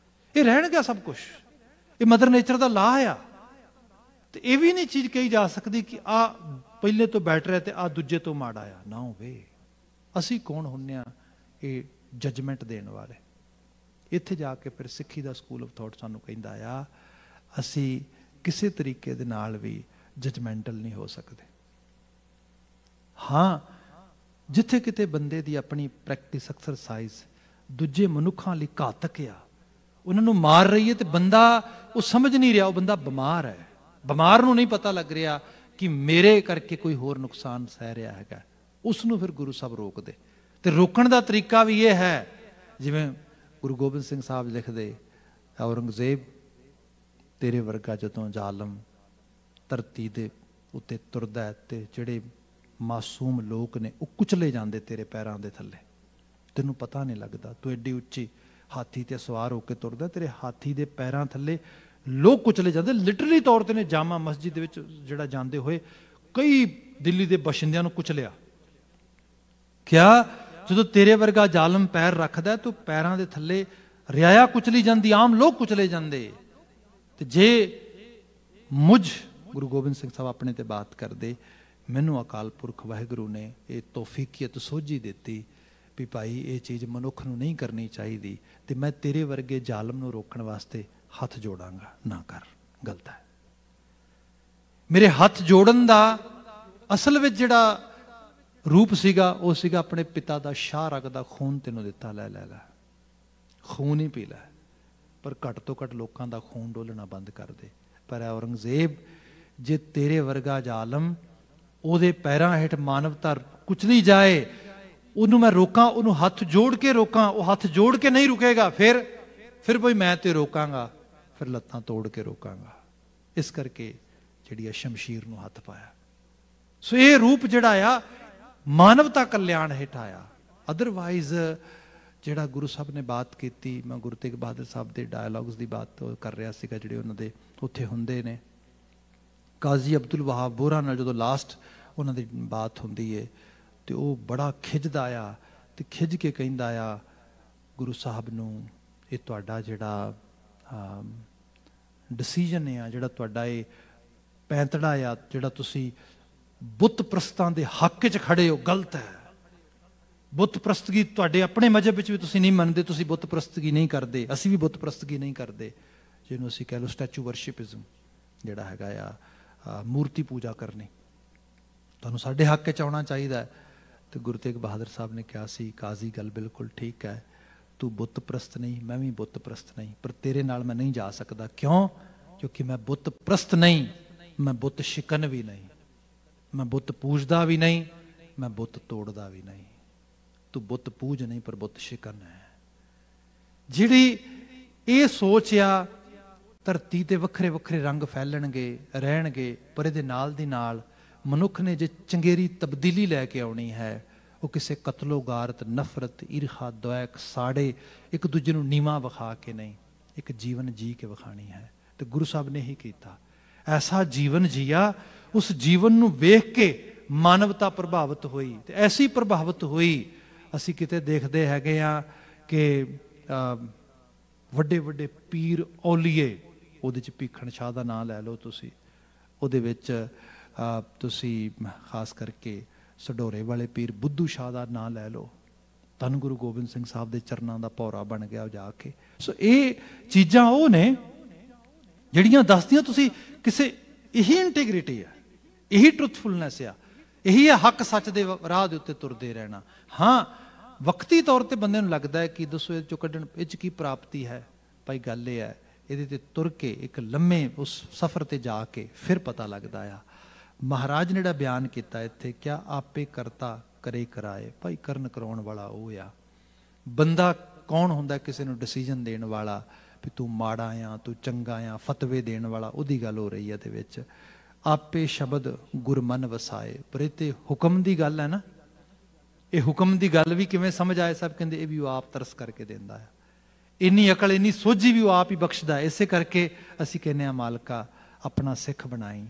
ਇਹ ਰਹਿਣ ਗਿਆ ਸਭ ਕੁਛ, ਇਹ ਮਦਰ ਨੇਚਰ ਦਾ ਲਾਹ ਆ। ਤੇ ਇਹ ਵੀ ਨਹੀਂ ਚੀਜ਼ ਕਹੀ ਜਾ ਸਕਦੀ ਕਿ ਆ ਪਹਿਲੇ ਤੋਂ ਬੈਟਰ ਹੈ ਤੇ ਆ ਦੂਜੇ ਤੋਂ ਮਾੜਾ ਆ। ਨਾ ਹੋਵੇ। ਅਸੀਂ ਕੌਣ ਹੁੰਨੇ ਆ ਇਹ ਜਜਮੈਂਟ ਦੇਣ ਵਾਲੇ? ਇੱਥੇ ਜਾ ਕੇ ਫਿਰ ਸਿੱਖੀ ਦਾ ਸਕੂਲ ਆਫ ਥਾਟ ਸਾਨੂੰ ਕਹਿੰਦਾ ਆ, ਅਸੀਂ ਕਿਸੇ ਤਰੀਕੇ ਦੇ ਨਾਲ ਵੀ ਜਜਮੈਂਟਲ ਨਹੀਂ ਹੋ ਸਕਦੇ। ਹਾਂ, ਜਿੱਥੇ ਕਿਤੇ ਬੰਦੇ ਦੀ ਆਪਣੀ ਪ੍ਰੈਕਟਿਸ ਐਕਸਰਸਾਈਜ਼ ਦੂਜੇ ਮਨੁੱਖਾਂ ਲਈ ਘਾਤਕ ਆ, ਉਹਨਾਂ ਨੂੰ ਮਾਰ ਰਹੀ ਹੈ, ਤੇ ਬੰਦਾ ਉਹ ਸਮਝ ਨਹੀਂ ਰਿਹਾ, ਉਹ ਬੰਦਾ ਬਿਮਾਰ ਹੈ। ਬਿਮਾਰ ਨੂੰ ਨਹੀਂ ਪਤਾ ਲੱਗ ਰਿਹਾ ਕਿ ਮੇਰੇ ਕਰਕੇ ਕੋਈ ਹੋਰ ਨੁਕਸਾਨ ਸਹਿ ਰਿਹਾ ਹੈਗਾ, ਉਸ ਨੂੰ ਫਿਰ ਗੁਰੂ ਸਾਹਿਬ ਰੋਕਦੇ। ਤੇ ਰੋਕਣ ਦਾ ਤਰੀਕਾ ਵੀ ਇਹ ਹੈ, ਜਿਵੇਂ ਗੁਰੂ ਗੋਬਿੰਦ ਸਿੰਘ ਸਾਹਿਬ ਲਿਖਦੇ, ਔਰੰਗਜ਼ੇਬ ਤੇਰੇ ਵਰਗਾ ਜਦੋਂ ਜ਼ਾਲਮ ਧਰਤੀ ਦੇ ਉੱਤੇ ਤੁਰਦਾ ਹੈ ਤੇ ਜਿਹੜੇ ਮਾਸੂਮ ਲੋਕ ਨੇ ਉਹ ਕੁਚਲੇ ਜਾਂਦੇ ਤੇਰੇ ਪੈਰਾਂ ਦੇ ਥੱਲੇ, ਤੈਨੂੰ ਪਤਾ ਨਹੀਂ ਲੱਗਦਾ। ਤੂੰ ਐਡੀ ਉੱਚੀ ਹਾਥੀ ਤੇ ਸਵਾਰ ਹੋ ਕੇ ਤੁਰਦਾ, ਤੇਰੇ ਹਾਥੀ ਦੇ ਪੈਰਾਂ ਥੱਲੇ ਲੋਕ ਕੁਚਲੇ ਜਾਂਦੇ। ਲਿਟਰਲੀ ਤੌਰ ਤੇ ਨੇ ਜਾਮਾ ਮਸਜਿਦ ਦੇ ਵਿੱਚ ਜਿਹੜਾ ਜਾਂਦੇ ਹੋਏ ਕਈ ਦਿੱਲੀ ਦੇ ਬਸ਼ਿੰਦਿਆਂ ਨੂੰ ਕੁਚਲਿਆ। ਕਿਆ ਜਦੋਂ ਤੇਰੇ ਵਰਗਾ ਜ਼ਾਲਮ ਪੈਰ ਰੱਖਦਾ, ਤੂੰ ਪੈਰਾਂ ਦੇ ਥੱਲੇ ਰਿਆਇਆ ਕੁਚਲੀ ਜਾਂਦੀ, ਆਮ ਲੋਕ ਕੁਚਲੇ ਜਾਂਦੇ। ਤੇ ਜੇ ਮੁਝ ਗੁਰੂ ਗੋਬਿੰਦ ਸਿੰਘ ਸਾਹਿਬ ਆਪਣੇ ਤੇ ਬਾਤ ਕਰਦੇ, ਮੈਨੂੰ ਅਕਾਲ ਪੁਰਖ ਵਾਹਿਗੁਰੂ ਨੇ ਇਹ ਤੌਫੀਕੀਅਤ ਸੋਝੀ ਦਿੱਤੀ ਵੀ ਭਾਈ ਇਹ ਚੀਜ਼ ਮਨੁੱਖ ਨੂੰ ਨਹੀਂ ਕਰਨੀ ਚਾਹੀਦੀ, ਤੇ ਮੈਂ ਤੇਰੇ ਵਰਗੇ ਜ਼ਾਲਮ ਨੂੰ ਰੋਕਣ ਵਾਸਤੇ ਹੱਥ ਜੋੜਾਂਗਾ, ਨਾ ਕਰ, ਗਲਤ ਹੈ। ਮੇਰੇ ਹੱਥ ਜੋੜਨ ਦਾ ਅਸਲ ਵਿੱਚ ਜਿਹੜਾ ਰੂਪ ਸੀਗਾ, ਉਹ ਸੀਗਾ ਆਪਣੇ ਪਿਤਾ ਦਾ ਸ਼ਾਹ ਰਗ ਦਾ ਖੂਨ ਤੈਨੂੰ ਦਿੱਤਾ, ਲੈ ਲੈ ਲੈ, ਖੂਨ ਹੀ ਪੀ ਲੈ। ਪਰ ਘੱਟ ਤੋਂ ਘੱਟ ਲੋਕਾਂ ਦਾ ਖੂਨ ਡੋਲਣਾ ਬੰਦ ਕਰ ਦੇ। ਪਰ ਔਰੰਗਜ਼ੇਬ, ਜੇ ਤੇਰੇ ਵਰਗਾ ਜ਼ਾਲਮ ਉਹਦੇ ਪੈਰਾਂ ਹੇਠ ਮਾਨਵਤਾ ਕੁਚਲੀ ਜਾਏ, ਉਹਨੂੰ ਮੈਂ ਰੋਕਾਂ, ਉਹਨੂੰ ਹੱਥ ਜੋੜ ਕੇ ਰੋਕਾਂ, ਉਹ ਹੱਥ ਜੋੜ ਕੇ ਨਹੀਂ ਰੁਕੇਗਾ, ਫਿਰ ਬਈ ਮੈਂ ਤੇ ਰੋਕਾਂਗਾ, ਫਿਰ ਲੱਤਾਂ ਤੋੜ ਕੇ ਰੋਕਾਂਗਾ। ਇਸ ਕਰਕੇ ਜਿਹੜੀ ਆ ਸ਼ਮਸ਼ੀਰ ਨੂੰ ਹੱਥ ਪਾਇਆ। ਸੋ ਇਹ ਰੂਪ ਜਿਹੜਾ ਆ ਮਾਨਵਤਾ ਕਲਿਆਣ ਹੇਠ ਆਇਆ। ਅਦਰਵਾਈਜ਼ ਜਿਹੜਾ ਗੁਰੂ ਸਾਹਿਬ ਨੇ ਬਾਤ ਕੀਤੀ, ਮੈਂ ਗੁਰੂ ਤੇਗ ਬਹਾਦਰ ਸਾਹਿਬ ਦੇ ਡਾਇਲੋਗਸ ਦੀ ਬਾਤ ਕਰ ਰਿਹਾ ਸੀਗਾ, ਜਿਹੜੇ ਉਹਨਾਂ ਦੇ ਉੱਥੇ ਹੁੰਦੇ ਨੇ। ਕਾਜ਼ੀ ਅਬਦੁਲ ਵਹਾਬ ਬੋਹਰਾ ਨਾਲ ਜਦੋਂ ਲਾਸਟ ਉਹਨਾਂ ਦੀ ਬਾਤ ਹੁੰਦੀ ਹੈ, ਤੇ ਉਹ ਬੜਾ ਖਿੱਝਦਾ ਆ, ਤੇ ਖਿੱਝ ਕੇ ਕਹਿੰਦਾ ਆ ਗੁਰੂ ਸਾਹਿਬ ਨੂੰ, ਇਹ ਤੁਹਾਡਾ ਜਿਹੜਾ ਡਿਸੀਜਨ ਆ, ਜਿਹੜਾ ਤੁਹਾਡਾ ਇਹ ਪੈਂਤੜਾ ਆ, ਜਿਹੜਾ ਤੁਸੀਂ ਬੁੱਤ ਪ੍ਰਸਤਾਂ ਦੇ ਹੱਕ 'ਚ ਖੜੇ ਹੋ, ਗਲਤ ਹੈ। ਬੁੱਤ ਪ੍ਰਸਤਗੀ ਤੁਹਾਡੇ ਆਪਣੇ ਮਜ਼ਹਬ ਵਿੱਚ ਵੀ ਤੁਸੀਂ ਨਹੀਂ ਮੰਨਦੇ, ਤੁਸੀਂ ਬੁੱਤ ਪ੍ਰਸਤਗੀ ਨਹੀਂ ਕਰਦੇ, ਅਸੀਂ ਵੀ ਬੁੱਤ ਪ੍ਰਸਤਗੀ ਨਹੀਂ ਕਰਦੇ, ਜਿਹਨੂੰ ਅਸੀਂ ਕਹਿ ਲਓ ਸਟੈਚੂ ਵਰਸ਼ਿਪਿਜ਼ਮ ਜਿਹੜਾ ਹੈਗਾ ਆ, ਮੂਰਤੀ ਪੂਜਾ ਕਰਨੀ। ਤੁਹਾਨੂੰ ਸਾਡੇ ਹੱਕ 'ਚ ਆਉਣਾ ਚਾਹੀਦਾ। ਤੇ ਗੁਰੂ ਤੇਗ ਬਹਾਦਰ ਸਾਹਿਬ ਨੇ ਕਿਹਾ ਸੀ, ਕਾਜ਼ੀ ਗੱਲ ਬਿਲਕੁਲ ਠੀਕ ਹੈ, ਤੂੰ ਬੁੱਤ ਪ੍ਰਸਤ ਨਹੀਂ, ਮੈਂ ਵੀ ਬੁੱਤ ਪ੍ਰਸਤ ਨਹੀਂ, ਪਰ ਤੇਰੇ ਨਾਲ ਮੈਂ ਨਹੀਂ ਜਾ ਸਕਦਾ। ਕਿਉਂ? ਕਿਉਂਕਿ ਮੈਂ ਬੁੱਤ ਪ੍ਰਸਤ ਨਹੀਂ, ਮੈਂ ਬੁੱਤ ਸ਼ਿਕਨ ਵੀ ਨਹੀਂ, ਮੈਂ ਬੁੱਤ ਪੂਜਦਾ ਵੀ ਨਹੀਂ, ਮੈਂ ਬੁੱਤ ਤੋੜਦਾ ਵੀ ਨਹੀਂ। ਤੂੰ ਬੁੱਤ ਪੂਜ ਨਹੀਂ, ਪਰ ਬੁੱਤ ਸ਼ਿਕਨ ਹੈ। ਜਿਹੜੀ ਇਹ ਸੋਚ ਆ, ਧਰਤੀ ਤੇ ਵੱਖਰੇ ਵੱਖਰੇ ਰੰਗ ਫੈਲਣਗੇ, ਰਹਿਣਗੇ, ਪਰ ਇਹਦੇ ਨਾਲ ਦੀ ਨਾਲ ਮਨੁੱਖ ਨੇ ਜੇ ਚੰਗੇਰੀ ਤਬਦੀਲੀ ਲੈ ਕੇ ਆਉਣੀ ਹੈ, ਉਹ ਕਿਸੇ ਕਤਲੋ ਗਾਰਤ, ਨਫ਼ਰਤ, ਈਰਖਾ, ਦੁਆਇਕ, ਸਾੜੇ, ਇੱਕ ਦੂਜੇ ਨੂੰ ਨੀਵਾਂ ਵਿਖਾ ਕੇ ਨਹੀਂ, ਇੱਕ ਜੀਵਨ ਜੀ ਕੇ ਵਿਖਾਣੀ ਹੈ। ਤੇ ਗੁਰੂ ਸਾਹਿਬ ਨੇ ਹੀ ਕੀਤਾ। ਐਸਾ ਜੀਵਨ ਜੀਆ, ਉਸ ਜੀਵਨ ਨੂੰ ਵੇਖ ਕੇ ਮਾਨਵਤਾ ਪ੍ਰਭਾਵਿਤ ਹੋਈ, ਤੇ ਐਸੀ ਪ੍ਰਭਾਵਿਤ ਹੋਈ। ਅਸੀਂ ਕਿਤੇ ਦੇਖਦੇ ਹੈਗੇ ਆ ਕਿ ਵੱਡੇ ਵੱਡੇ ਪੀਰ ਔਲੀਏ, ਉਹਦੇ 'ਚ ਭੀਖਣ ਸ਼ਾਹ ਦਾ ਨਾਂ ਲੈ ਲਓ ਤੁਸੀਂ, ਉਹਦੇ ਵਿੱਚ ਤੁਸੀਂ ਖਾਸ ਕਰਕੇ ਸਡੋਰੇ ਵਾਲੇ ਪੀਰ ਬੁੱਧੂ ਸ਼ਾਹ ਦਾ ਨਾਂ ਲੈ ਲਓ, ਧੰਨ ਗੁਰੂ ਗੋਬਿੰਦ ਸਿੰਘ ਸਾਹਿਬ ਦੇ ਚਰਨਾਂ ਦਾ ਭੌਰਾ ਬਣ ਗਿਆ ਉਹ ਜਾ ਕੇ। ਸੋ ਇਹ ਚੀਜ਼ਾਂ ਉਹ ਨੇ ਜਿਹੜੀਆਂ ਦੱਸਦੀਆਂ ਤੁਸੀਂ ਕਿਸੇ, ਇਹੀ ਇੰਟੀਗ੍ਰਿਟੀ ਆ, ਇਹੀ ਟਰੂਥਫੁਲਨੈਸ ਆ, ਇਹੀ ਹੈ ਹੱਕ ਸੱਚ ਦੇ ਰਾਹ ਦੇ ਉੱਤੇ ਤੁਰਦੇ ਰਹਿਣਾ। ਹਾਂ, ਵਕਤੀ ਤੌਰ ਤੇ ਬੰਦੇ ਨੂੰ ਲੱਗਦਾ ਹੈ ਕਿ ਦੱਸੋ ਇਹ 'ਚੋਂ ਕੱਢਣ, ਇਹ 'ਚ ਕੀ ਪ੍ਰਾਪਤੀ ਹੈ? ਭਾਈ ਗੱਲ ਇਹ ਹੈ, ਇਹਦੇ ਤੇ ਤੁਰ ਕੇ ਇੱਕ ਲੰਮੇ ਉਸ ਸਫ਼ਰ ਤੇ ਜਾ ਕੇ ਫਿਰ ਪਤਾ ਲੱਗਦਾ ਆ। ਮਹਾਰਾਜ ਨੇ ਜਿਹੜਾ ਬਿਆਨ ਕੀਤਾ ਇੱਥੇ, ਕਿਆ ਆਪੇ ਕਰਤਾ ਕਰੇ ਕਰਾਏ, ਭਾਈ ਕਰਨ ਕਰਾਉਣ ਵਾਲਾ ਉਹ ਆ। ਬੰਦਾ ਕੌਣ ਹੁੰਦਾ ਕਿਸੇ ਨੂੰ ਡਿਸੀਜਨ ਦੇਣ ਵਾਲਾ, ਵੀ ਤੂੰ ਮਾੜਾ ਆ, ਤੂੰ ਚੰਗਾ ਆ, ਫਤਵੇ ਦੇਣ ਵਾਲਾ, ਉਹਦੀ ਗੱਲ ਹੋ ਰਹੀ ਹੈ ਇਹਦੇ ਵਿੱਚ। ਆਪੇ ਸ਼ਬਦ ਗੁਰਮਨ ਵਸਾਏ, ਪਰ ਇਹ ਤੇ ਹੁਕਮ ਦੀ ਗੱਲ ਹੈ ਨਾ। ਇਹ ਹੁਕਮ ਦੀ ਗੱਲ ਵੀ ਕਿਵੇਂ ਸਮਝ ਆਏ? ਸਭ ਕਹਿੰਦੇ ਇਹ ਵੀ ਉਹ ਆਪ ਤਰਸ ਕਰਕੇ ਦਿੰਦਾ ਹੈ। ਇੰਨੀ ਅਕਲ, ਇੰਨੀ ਸੋਝੀ ਵੀ ਉਹ ਆਪ ਹੀ ਬਖਸ਼ਦਾ। ਇਸੇ ਕਰਕੇ ਅਸੀਂ ਕਹਿੰਦੇ ਹਾਂ, ਮਾਲਕਾ ਆਪਣਾ ਸਿੱਖ ਬਣਾਈ,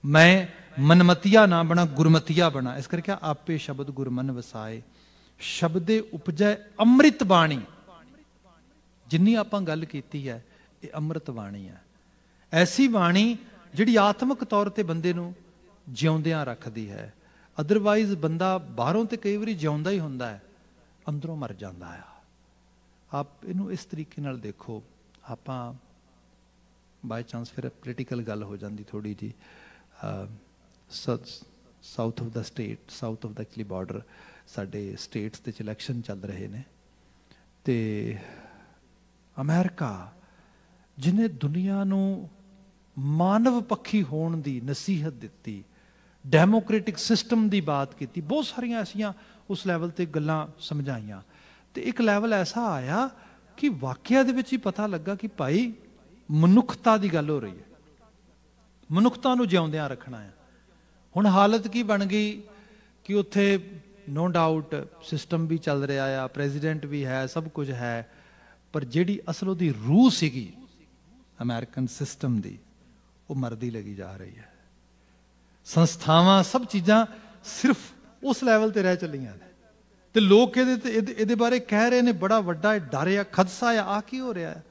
ਮੈਂ ਮਨਮਤੀਆ ਨਾ ਬਣਾ, ਗੁਰਮਤੀਆ ਬਣਾ। ਇਸ ਕਰਕੇ ਆਪੇ ਸ਼ਬਦ ਗੁਰਮਨ ਵਸਾਏ, ਸ਼ਬਦੇ ਉਪਜੈ ਅੰਮ੍ਰਿਤ ਬਾਣੀ। ਜਿੰਨੀ ਆਪਾਂ ਗੱਲ ਕੀਤੀ ਹੈ, ਇਹ ਅੰਮ੍ਰਿਤ ਬਾਣੀ ਹੈ। ਐਸੀ ਬਾਣੀ ਜਿਹੜੀ ਆਤਮਿਕ ਤੌਰ ਤੇ ਬੰਦੇ ਨੂੰ ਜਿਉਂਦਿਆਂ ਰੱਖਦੀ ਹੈ। ਅਦਰਵਾਈਜ਼ ਬੰਦਾ ਬਾਹਰੋਂ ਤੇ ਕਈ ਵਾਰੀ ਜਿਉਂਦਾ ਹੀ ਹੁੰਦਾ ਹੈ, ਅੰਦਰੋਂ ਮਰ ਜਾਂਦਾ ਆ। ਆਪ ਇਹਨੂੰ ਇਸ ਤਰੀਕੇ ਨਾਲ ਦੇਖੋ। ਆਪਾਂ ਬਾਈ ਚਾਂਸ ਫਿਰ ਪੋਲੀਟੀਕਲ ਗੱਲ ਹੋ ਜਾਂਦੀ ਥੋੜ੍ਹੀ ਜਿਹੀ। South of the state, south of the actually border ਸਾਡੇ ਸਟੇਟਸ ਦੇ 'ਚ ਇਲੈਕਸ਼ਨ ਚੱਲ ਰਹੇ ਨੇ, ਅਤੇ ਅਮਰੀਕਾ ਜਿਹਨੇ ਦੁਨੀਆ ਨੂੰ ਮਾਨਵ ਪੱਖੀ ਹੋਣ ਦੀ ਨਸੀਹਤ ਦਿੱਤੀ, ਡੈਮੋਕ੍ਰੈਟਿਕ ਸਿਸਟਮ ਦੀ ਬਾਤ ਕੀਤੀ, ਬਹੁਤ ਸਾਰੀਆਂ ਐਸੀਆਂ ਉਸ ਲੈਵਲ 'ਤੇ ਗੱਲਾਂ ਸਮਝਾਈਆਂ, ਅਤੇ ਇੱਕ ਲੈਵਲ ਐਸਾ ਆਇਆ ਕਿ ਵਾਕਿਆ ਦੇ ਵਿੱਚ ਹੀ ਪਤਾ ਲੱਗਾ ਕਿ ਭਾਈ ਮਨੁੱਖਤਾ ਦੀ ਗੱਲ ਹੋ ਰਹੀ ਹੈ, ਮਨੁੱਖਤਾ ਨੂੰ ਜਿਉਂਦਿਆਂ ਰੱਖਣਾ ਹੈ। ਹੁਣ ਹਾਲਤ ਕੀ ਬਣ ਗਈ ਕਿ ਉੱਥੇ ਨੋ ਡਾਊਟ ਸਿਸਟਮ ਵੀ ਚੱਲ ਰਿਹਾ ਆ, ਪ੍ਰੈਜ਼ੀਡੈਂਟ ਵੀ ਹੈ, ਸਭ ਕੁਝ ਹੈ, ਪਰ ਜਿਹੜੀ ਅਸਲ ਉਹਦੀ ਰੂਹ ਸੀਗੀ ਅਮਰੀਕਨ ਸਿਸਟਮ ਦੀ, ਉਹ ਮਰਦੀ ਲੱਗੀ ਜਾ ਰਹੀ ਹੈ। ਸੰਸਥਾਵਾਂ ਸਭ ਚੀਜ਼ਾਂ ਸਿਰਫ ਉਸ ਲੈਵਲ 'ਤੇ ਰਹਿ ਚੱਲੀਆਂ ਨੇ, ਅਤੇ ਲੋਕ ਇਹਦੇ ਬਾਰੇ ਕਹਿ ਰਹੇ ਨੇ ਬੜਾ ਵੱਡਾ ਡਰ ਆ, ਖਦਸ਼ਾ ਆ ਕੀ ਹੋ ਰਿਹਾ ਹੈ।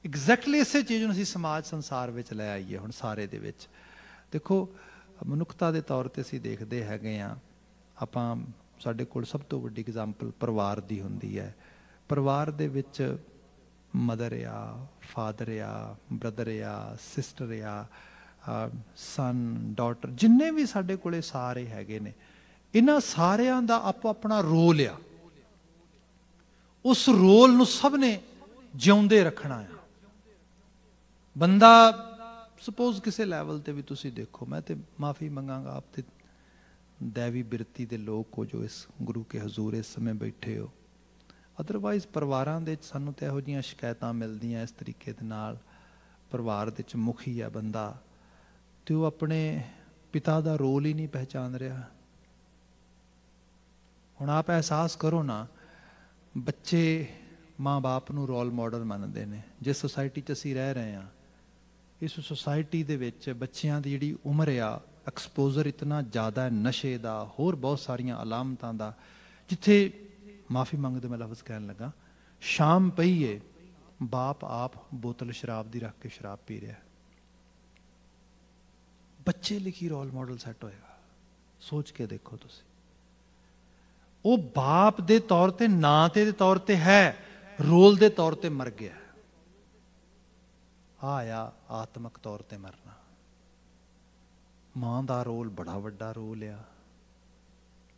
ਐਗਜ਼ੈਕਟਲੀ ਇਸੇ ਚੀਜ਼ ਨੂੰ ਅਸੀਂ ਸਮਾਜ ਸੰਸਾਰ ਵਿੱਚ ਲੈ ਆਈਏ ਹੁਣ ਸਾਰੇ ਦੇ ਵਿੱਚ। ਦੇਖੋ ਮਨੁੱਖਤਾ ਦੇ ਤੌਰ 'ਤੇ ਅਸੀਂ ਦੇਖਦੇ ਹੈਗੇ ਹਾਂ, ਆਪਾਂ ਸਾਡੇ ਕੋਲ ਸਭ ਤੋਂ ਵੱਡੀ ਐਗਜ਼ਾਮਪਲ ਪਰਿਵਾਰ ਦੀ ਹੁੰਦੀ ਹੈ। ਪਰਿਵਾਰ ਦੇ ਵਿੱਚ ਮਦਰ ਆ, ਫਾਦਰ ਆ, ਬ੍ਰਦਰ ਆ, ਸਿਸਟਰ ਆ, ਸਨ, ਡਾਟਰ, ਜਿੰਨੇ ਵੀ ਸਾਡੇ ਕੋਲੇ ਸਾਰੇ ਹੈਗੇ ਨੇ, ਇਹਨਾਂ ਸਾਰਿਆਂ ਦਾ ਆਪੋ ਆਪਣਾ ਰੋਲ ਆ। ਉਸ ਰੋਲ ਨੂੰ ਸਭ ਨੇ ਜਿਉਂਦੇ ਰੱਖਣਾ ਆ। ਬੰਦਾ ਸਪੋਜ਼ ਕਿਸੇ ਲੈਵਲ ਤੇ ਵੀ ਤੁਸੀਂ ਦੇਖੋ, ਮੈਂ ਤੇ ਮਾਫੀ ਮੰਗਾਂਗਾ ਆਪ ਤੇ दैवी बिरती ਦੇ ਲੋਕ ਹੋ ਜੋ ਇਸ ਗੁਰੂ ਕੇ ਹਜ਼ੂਰ ਇਸ ਸਮੇਂ ਬੈਠੇ ਹੋ। ਅਦਰਵਾਈਜ਼ ਪਰਿਵਾਰਾਂ ਦੇ ਵਿੱਚ ਸਾਨੂੰ ਤਾਂ ਇਹੋ ਜਿਹੀਆਂ ਸ਼ਿਕਾਇਤਾਂ ਮਿਲਦੀਆਂ ਇਸ ਤਰੀਕੇ ਦੇ ਨਾਲ, ਪਰਿਵਾਰ ਦੇ ਵਿੱਚ ਮੁਖੀ ਆ ਬੰਦਾ ਤੇ ਉਹ ਆਪਣੇ ਪਿਤਾ ਦਾ ਰੋਲ ਹੀ ਨਹੀਂ ਪਹਿਚਾਨ ਰਿਹਾ। ਹੁਣ ਆਪ ਅਹਿਸਾਸ ਕਰੋ ਨਾ, ਬੱਚੇ ਮਾਂ ਬਾਪ ਨੂੰ ਰੋਲ ਮਾਡਲ ਮੰਨਦੇ ਨੇ। ਜਿਸ ਸੁਸਾਇਟੀ 'ਚ ਅਸੀਂ ਰਹਿ ਰਹੇ ਹਾਂ, ਇਸ ਸੁਸਾਇਟੀ ਦੇ ਵਿੱਚ ਬੱਚਿਆਂ ਦੀ ਜਿਹੜੀ ਉਮਰ ਆ, ਐਕਸਪੋਜ਼ਰ ਇਤਨਾ ਜ਼ਿਆਦਾ ਨਸ਼ੇ ਦਾ, ਹੋਰ ਬਹੁਤ ਸਾਰੀਆਂ ਅਲਾਮਤਾਂ ਦਾ, ਜਿੱਥੇ ਮਾਫੀ ਮੰਗਦੇ ਮੈਂ ਲਫ਼ਜ਼ ਕਹਿਣ ਲੱਗਾ, ਸ਼ਾਮ ਪਈ ਏ ਬਾਪ ਆਪ ਬੋਤਲ ਸ਼ਰਾਬ ਦੀ ਰੱਖ ਕੇ ਸ਼ਰਾਬ ਪੀ ਰਿਹਾ। ਬੱਚੇ ਲਈ ਕੀ ਰੋਲ ਮਾਡਲ ਸੈੱਟ ਹੋਏਗਾ, ਸੋਚ ਕੇ ਦੇਖੋ ਤੁਸੀਂ। ਉਹ ਬਾਪ ਦੇ ਤੌਰ ਤੇ, ਨਾਂ ਤੇ ਦੇ ਤੌਰ ਤੇ ਹੈ, ਰੋਲ ਦੇ ਤੌਰ ਤੇ ਮਰ ਗਿਆ। ਆਇਆ ਆਤਮਕ ਤੌਰ ਤੇ ਮਰਨਾ। ਮਾਂ ਦਾ ਰੋਲ ਬੜਾ ਵੱਡਾ ਰੋਲ ਆ।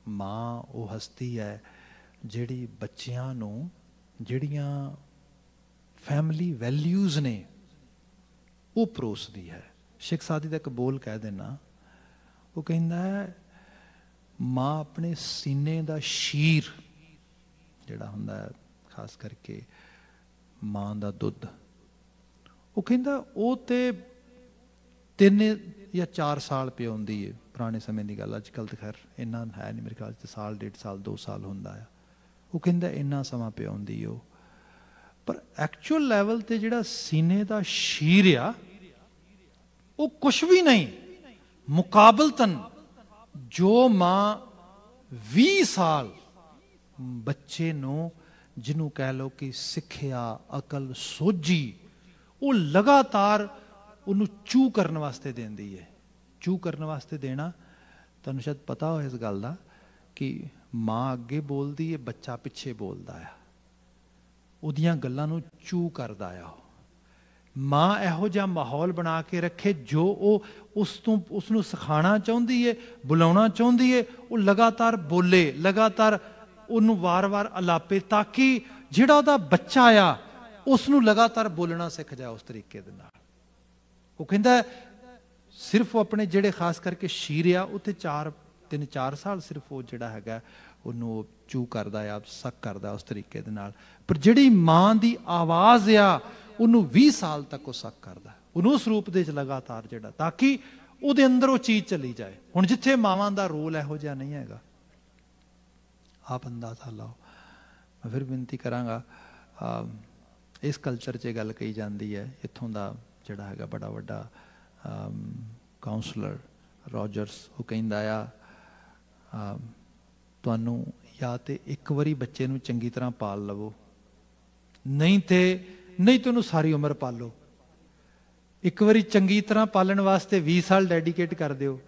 ਮਾਂ ਉਹ ਹਸਤੀ ਹੈ ਜਿਹੜੀ ਬੱਚਿਆਂ ਨੂੰ ਜਿਹੜੀਆਂ ਫੈਮਿਲੀ ਵੈਲਿਊਜ਼ ਨੇ ਉਹ ਪਰੋਸਦੀ ਹੈ। ਸ਼ੇਖ ਸਾਦੀ ਦਾ ਇੱਕ ਬੋਲ ਕਹਿ ਦੇਣਾ, ਉਹ ਕਹਿੰਦਾ ਹੈ ਮਾਂ ਆਪਣੇ ਸੀਨੇ ਦਾ ਸ਼ੀਰ ਜਿਹੜਾ ਹੁੰਦਾ ਹੈ, ਖਾਸ ਕਰਕੇ ਮਾਂ ਦਾ ਦੁੱਧ, ਉਹ ਕਹਿੰਦਾ ਉਹ ਤੇ 3 ਜਾਂ 4 ਸਾਲ ਪਿਆਉਂਦੀ ਹੈ। ਪੁਰਾਣੇ ਸਮੇਂ ਦੀ ਗੱਲ, ਅੱਜ ਕੱਲ੍ਹ ਤਾਂ ਖੈਰ ਇੰਨਾ ਹੈ ਨਹੀਂ, ਮੇਰੇ ਖਿਆਲ 'ਚ ਸਾਲ, 1.5 ਸਾਲ, 2 ਸਾਲ ਹੁੰਦਾ ਆ। ਉਹ ਕਹਿੰਦਾ ਇੰਨਾ ਸਮਾਂ ਪਿਆਉਂਦੀ ਉਹ, ਪਰ ਐਕਚੁਅਲ ਲੈਵਲ ਤੇ ਜਿਹੜਾ ਸੀਨੇ ਦਾ ਸ਼ੀਰ ਆ ਉਹ ਕੁਛ ਵੀ ਨਹੀਂ ਮੁਕਾਬਲਤਨ ਜੋ ਮਾਂ 20 ਸਾਲ ਬੱਚੇ ਨੂੰ, ਜਿਹਨੂੰ ਕਹਿ ਲਓ ਕਿ ਸਿੱਖਿਆ, ਅਕਲ, ਸੋਝੀ, ਉਹ ਲਗਾਤਾਰ ਉਹਨੂੰ ਚੂ ਕਰਨ ਵਾਸਤੇ ਦਿੰਦੀ ਹੈ। ਚੂ ਕਰਨ ਵਾਸਤੇ ਦੇਣਾ, ਤੁਹਾਨੂੰ ਸ਼ਾਇਦ ਪਤਾ ਹੋ ਇਸ ਗੱਲ ਦਾ ਕਿ ਮਾਂ ਅੱਗੇ ਬੋਲਦੀ ਹੈ, ਬੱਚਾ ਪਿੱਛੇ ਬੋਲਦਾ ਆ, ਉਹਦੀਆਂ ਗੱਲਾਂ ਨੂੰ ਚੂ ਕਰਦਾ ਆ। ਮਾਂ ਇਹੋ ਜਿਹਾ ਮਾਹੌਲ ਬਣਾ ਕੇ ਰੱਖੇ ਜੋ ਉਹ ਉਸ ਨੂੰ ਸਿਖਾਉਣਾ ਚਾਹੁੰਦੀ ਹੈ, ਬੁਲਾਉਣਾ ਚਾਹੁੰਦੀ ਹੈ, ਉਹ ਲਗਾਤਾਰ ਬੋਲੇ, ਲਗਾਤਾਰ ਉਹਨੂੰ ਵਾਰ-ਵਾਰ ਅਲਾਪੇ, ਤਾਂ ਕਿ ਜਿਹੜਾ ਉਹਦਾ ਬੱਚਾ ਆ ਉਸ ਨੂੰ ਲਗਾਤਾਰ ਬੋਲਣਾ ਸਿੱਖ ਜਾਏ ਉਸ ਤਰੀਕੇ ਦੇ ਨਾਲ। ਉਹ ਕਹਿੰਦਾ ਸਿਰਫ ਆਪਣੇ ਜਿਹੜੇ ਖਾਸ ਕਰਕੇ ਸ਼ੀਰ ਆ, ਉੱਥੇ 3-4 ਸਾਲ ਸਿਰਫ ਉਹ ਜਿਹੜਾ ਹੈਗਾ ਉਹਨੂੰ ਚੂ ਕਰਦਾ ਆ, ਸੱਕ ਕਰਦਾ ਉਸ ਤਰੀਕੇ ਦੇ ਨਾਲ, ਪਰ ਜਿਹੜੀ ਮਾਂ ਦੀ ਆਵਾਜ਼ ਆ ਉਹਨੂੰ 20 ਸਾਲ ਤੱਕ ਉਹ ਸੱਕ ਕਰਦਾ, ਉਹਨੂੰ ਉਸ ਰੂਪ ਦੇ ਵਿੱਚ ਲਗਾਤਾਰ ਜਿਹੜਾ, ਤਾਂ ਕਿ ਉਹਦੇ ਅੰਦਰ ਉਹ ਚੀਜ਼ ਚਲੀ ਜਾਏ। ਹੁਣ ਜਿੱਥੇ ਮਾਵਾਂ ਦਾ ਰੋਲ ਇਹੋ ਜਿਹਾ ਨਹੀਂ ਹੈਗਾ, ਆਪ ਅੰਦਾਜ਼ਾ ਲਾਓ। ਮੈਂ ਫਿਰ ਬੇਨਤੀ ਕਰਾਂਗਾ, ਇਸ ਕਲਚਰ 'ਚ ਗੱਲ ਕਹੀ ਜਾਂਦੀ ਹੈ, ਇੱਥੋਂ ਦਾ ਜਿਹੜਾ ਹੈਗਾ ਬੜਾ ਵੱਡਾ ਕਾਉਂਸਲਰ ਰੋਜਰਸ, ਉਹ ਕਹਿੰਦਾ ਆ ਤੁਹਾਨੂੰ ਜਾਂ ਤੇ ਇੱਕ ਵਾਰੀ ਬੱਚੇ ਨੂੰ ਚੰਗੀ ਤਰ੍ਹਾਂ ਪਾਲ ਲਵੋ, ਨਹੀਂ ਤੇ ਉਹਨੂੰ ਸਾਰੀ ਉਮਰ ਪਾਲੋ। ਇੱਕ ਵਾਰੀ ਚੰਗੀ ਤਰ੍ਹਾਂ ਪਾਲਣ ਵਾਸਤੇ 20 ਸਾਲ ਡੈਡੀਕੇਟ ਕਰ ਦਿਓ,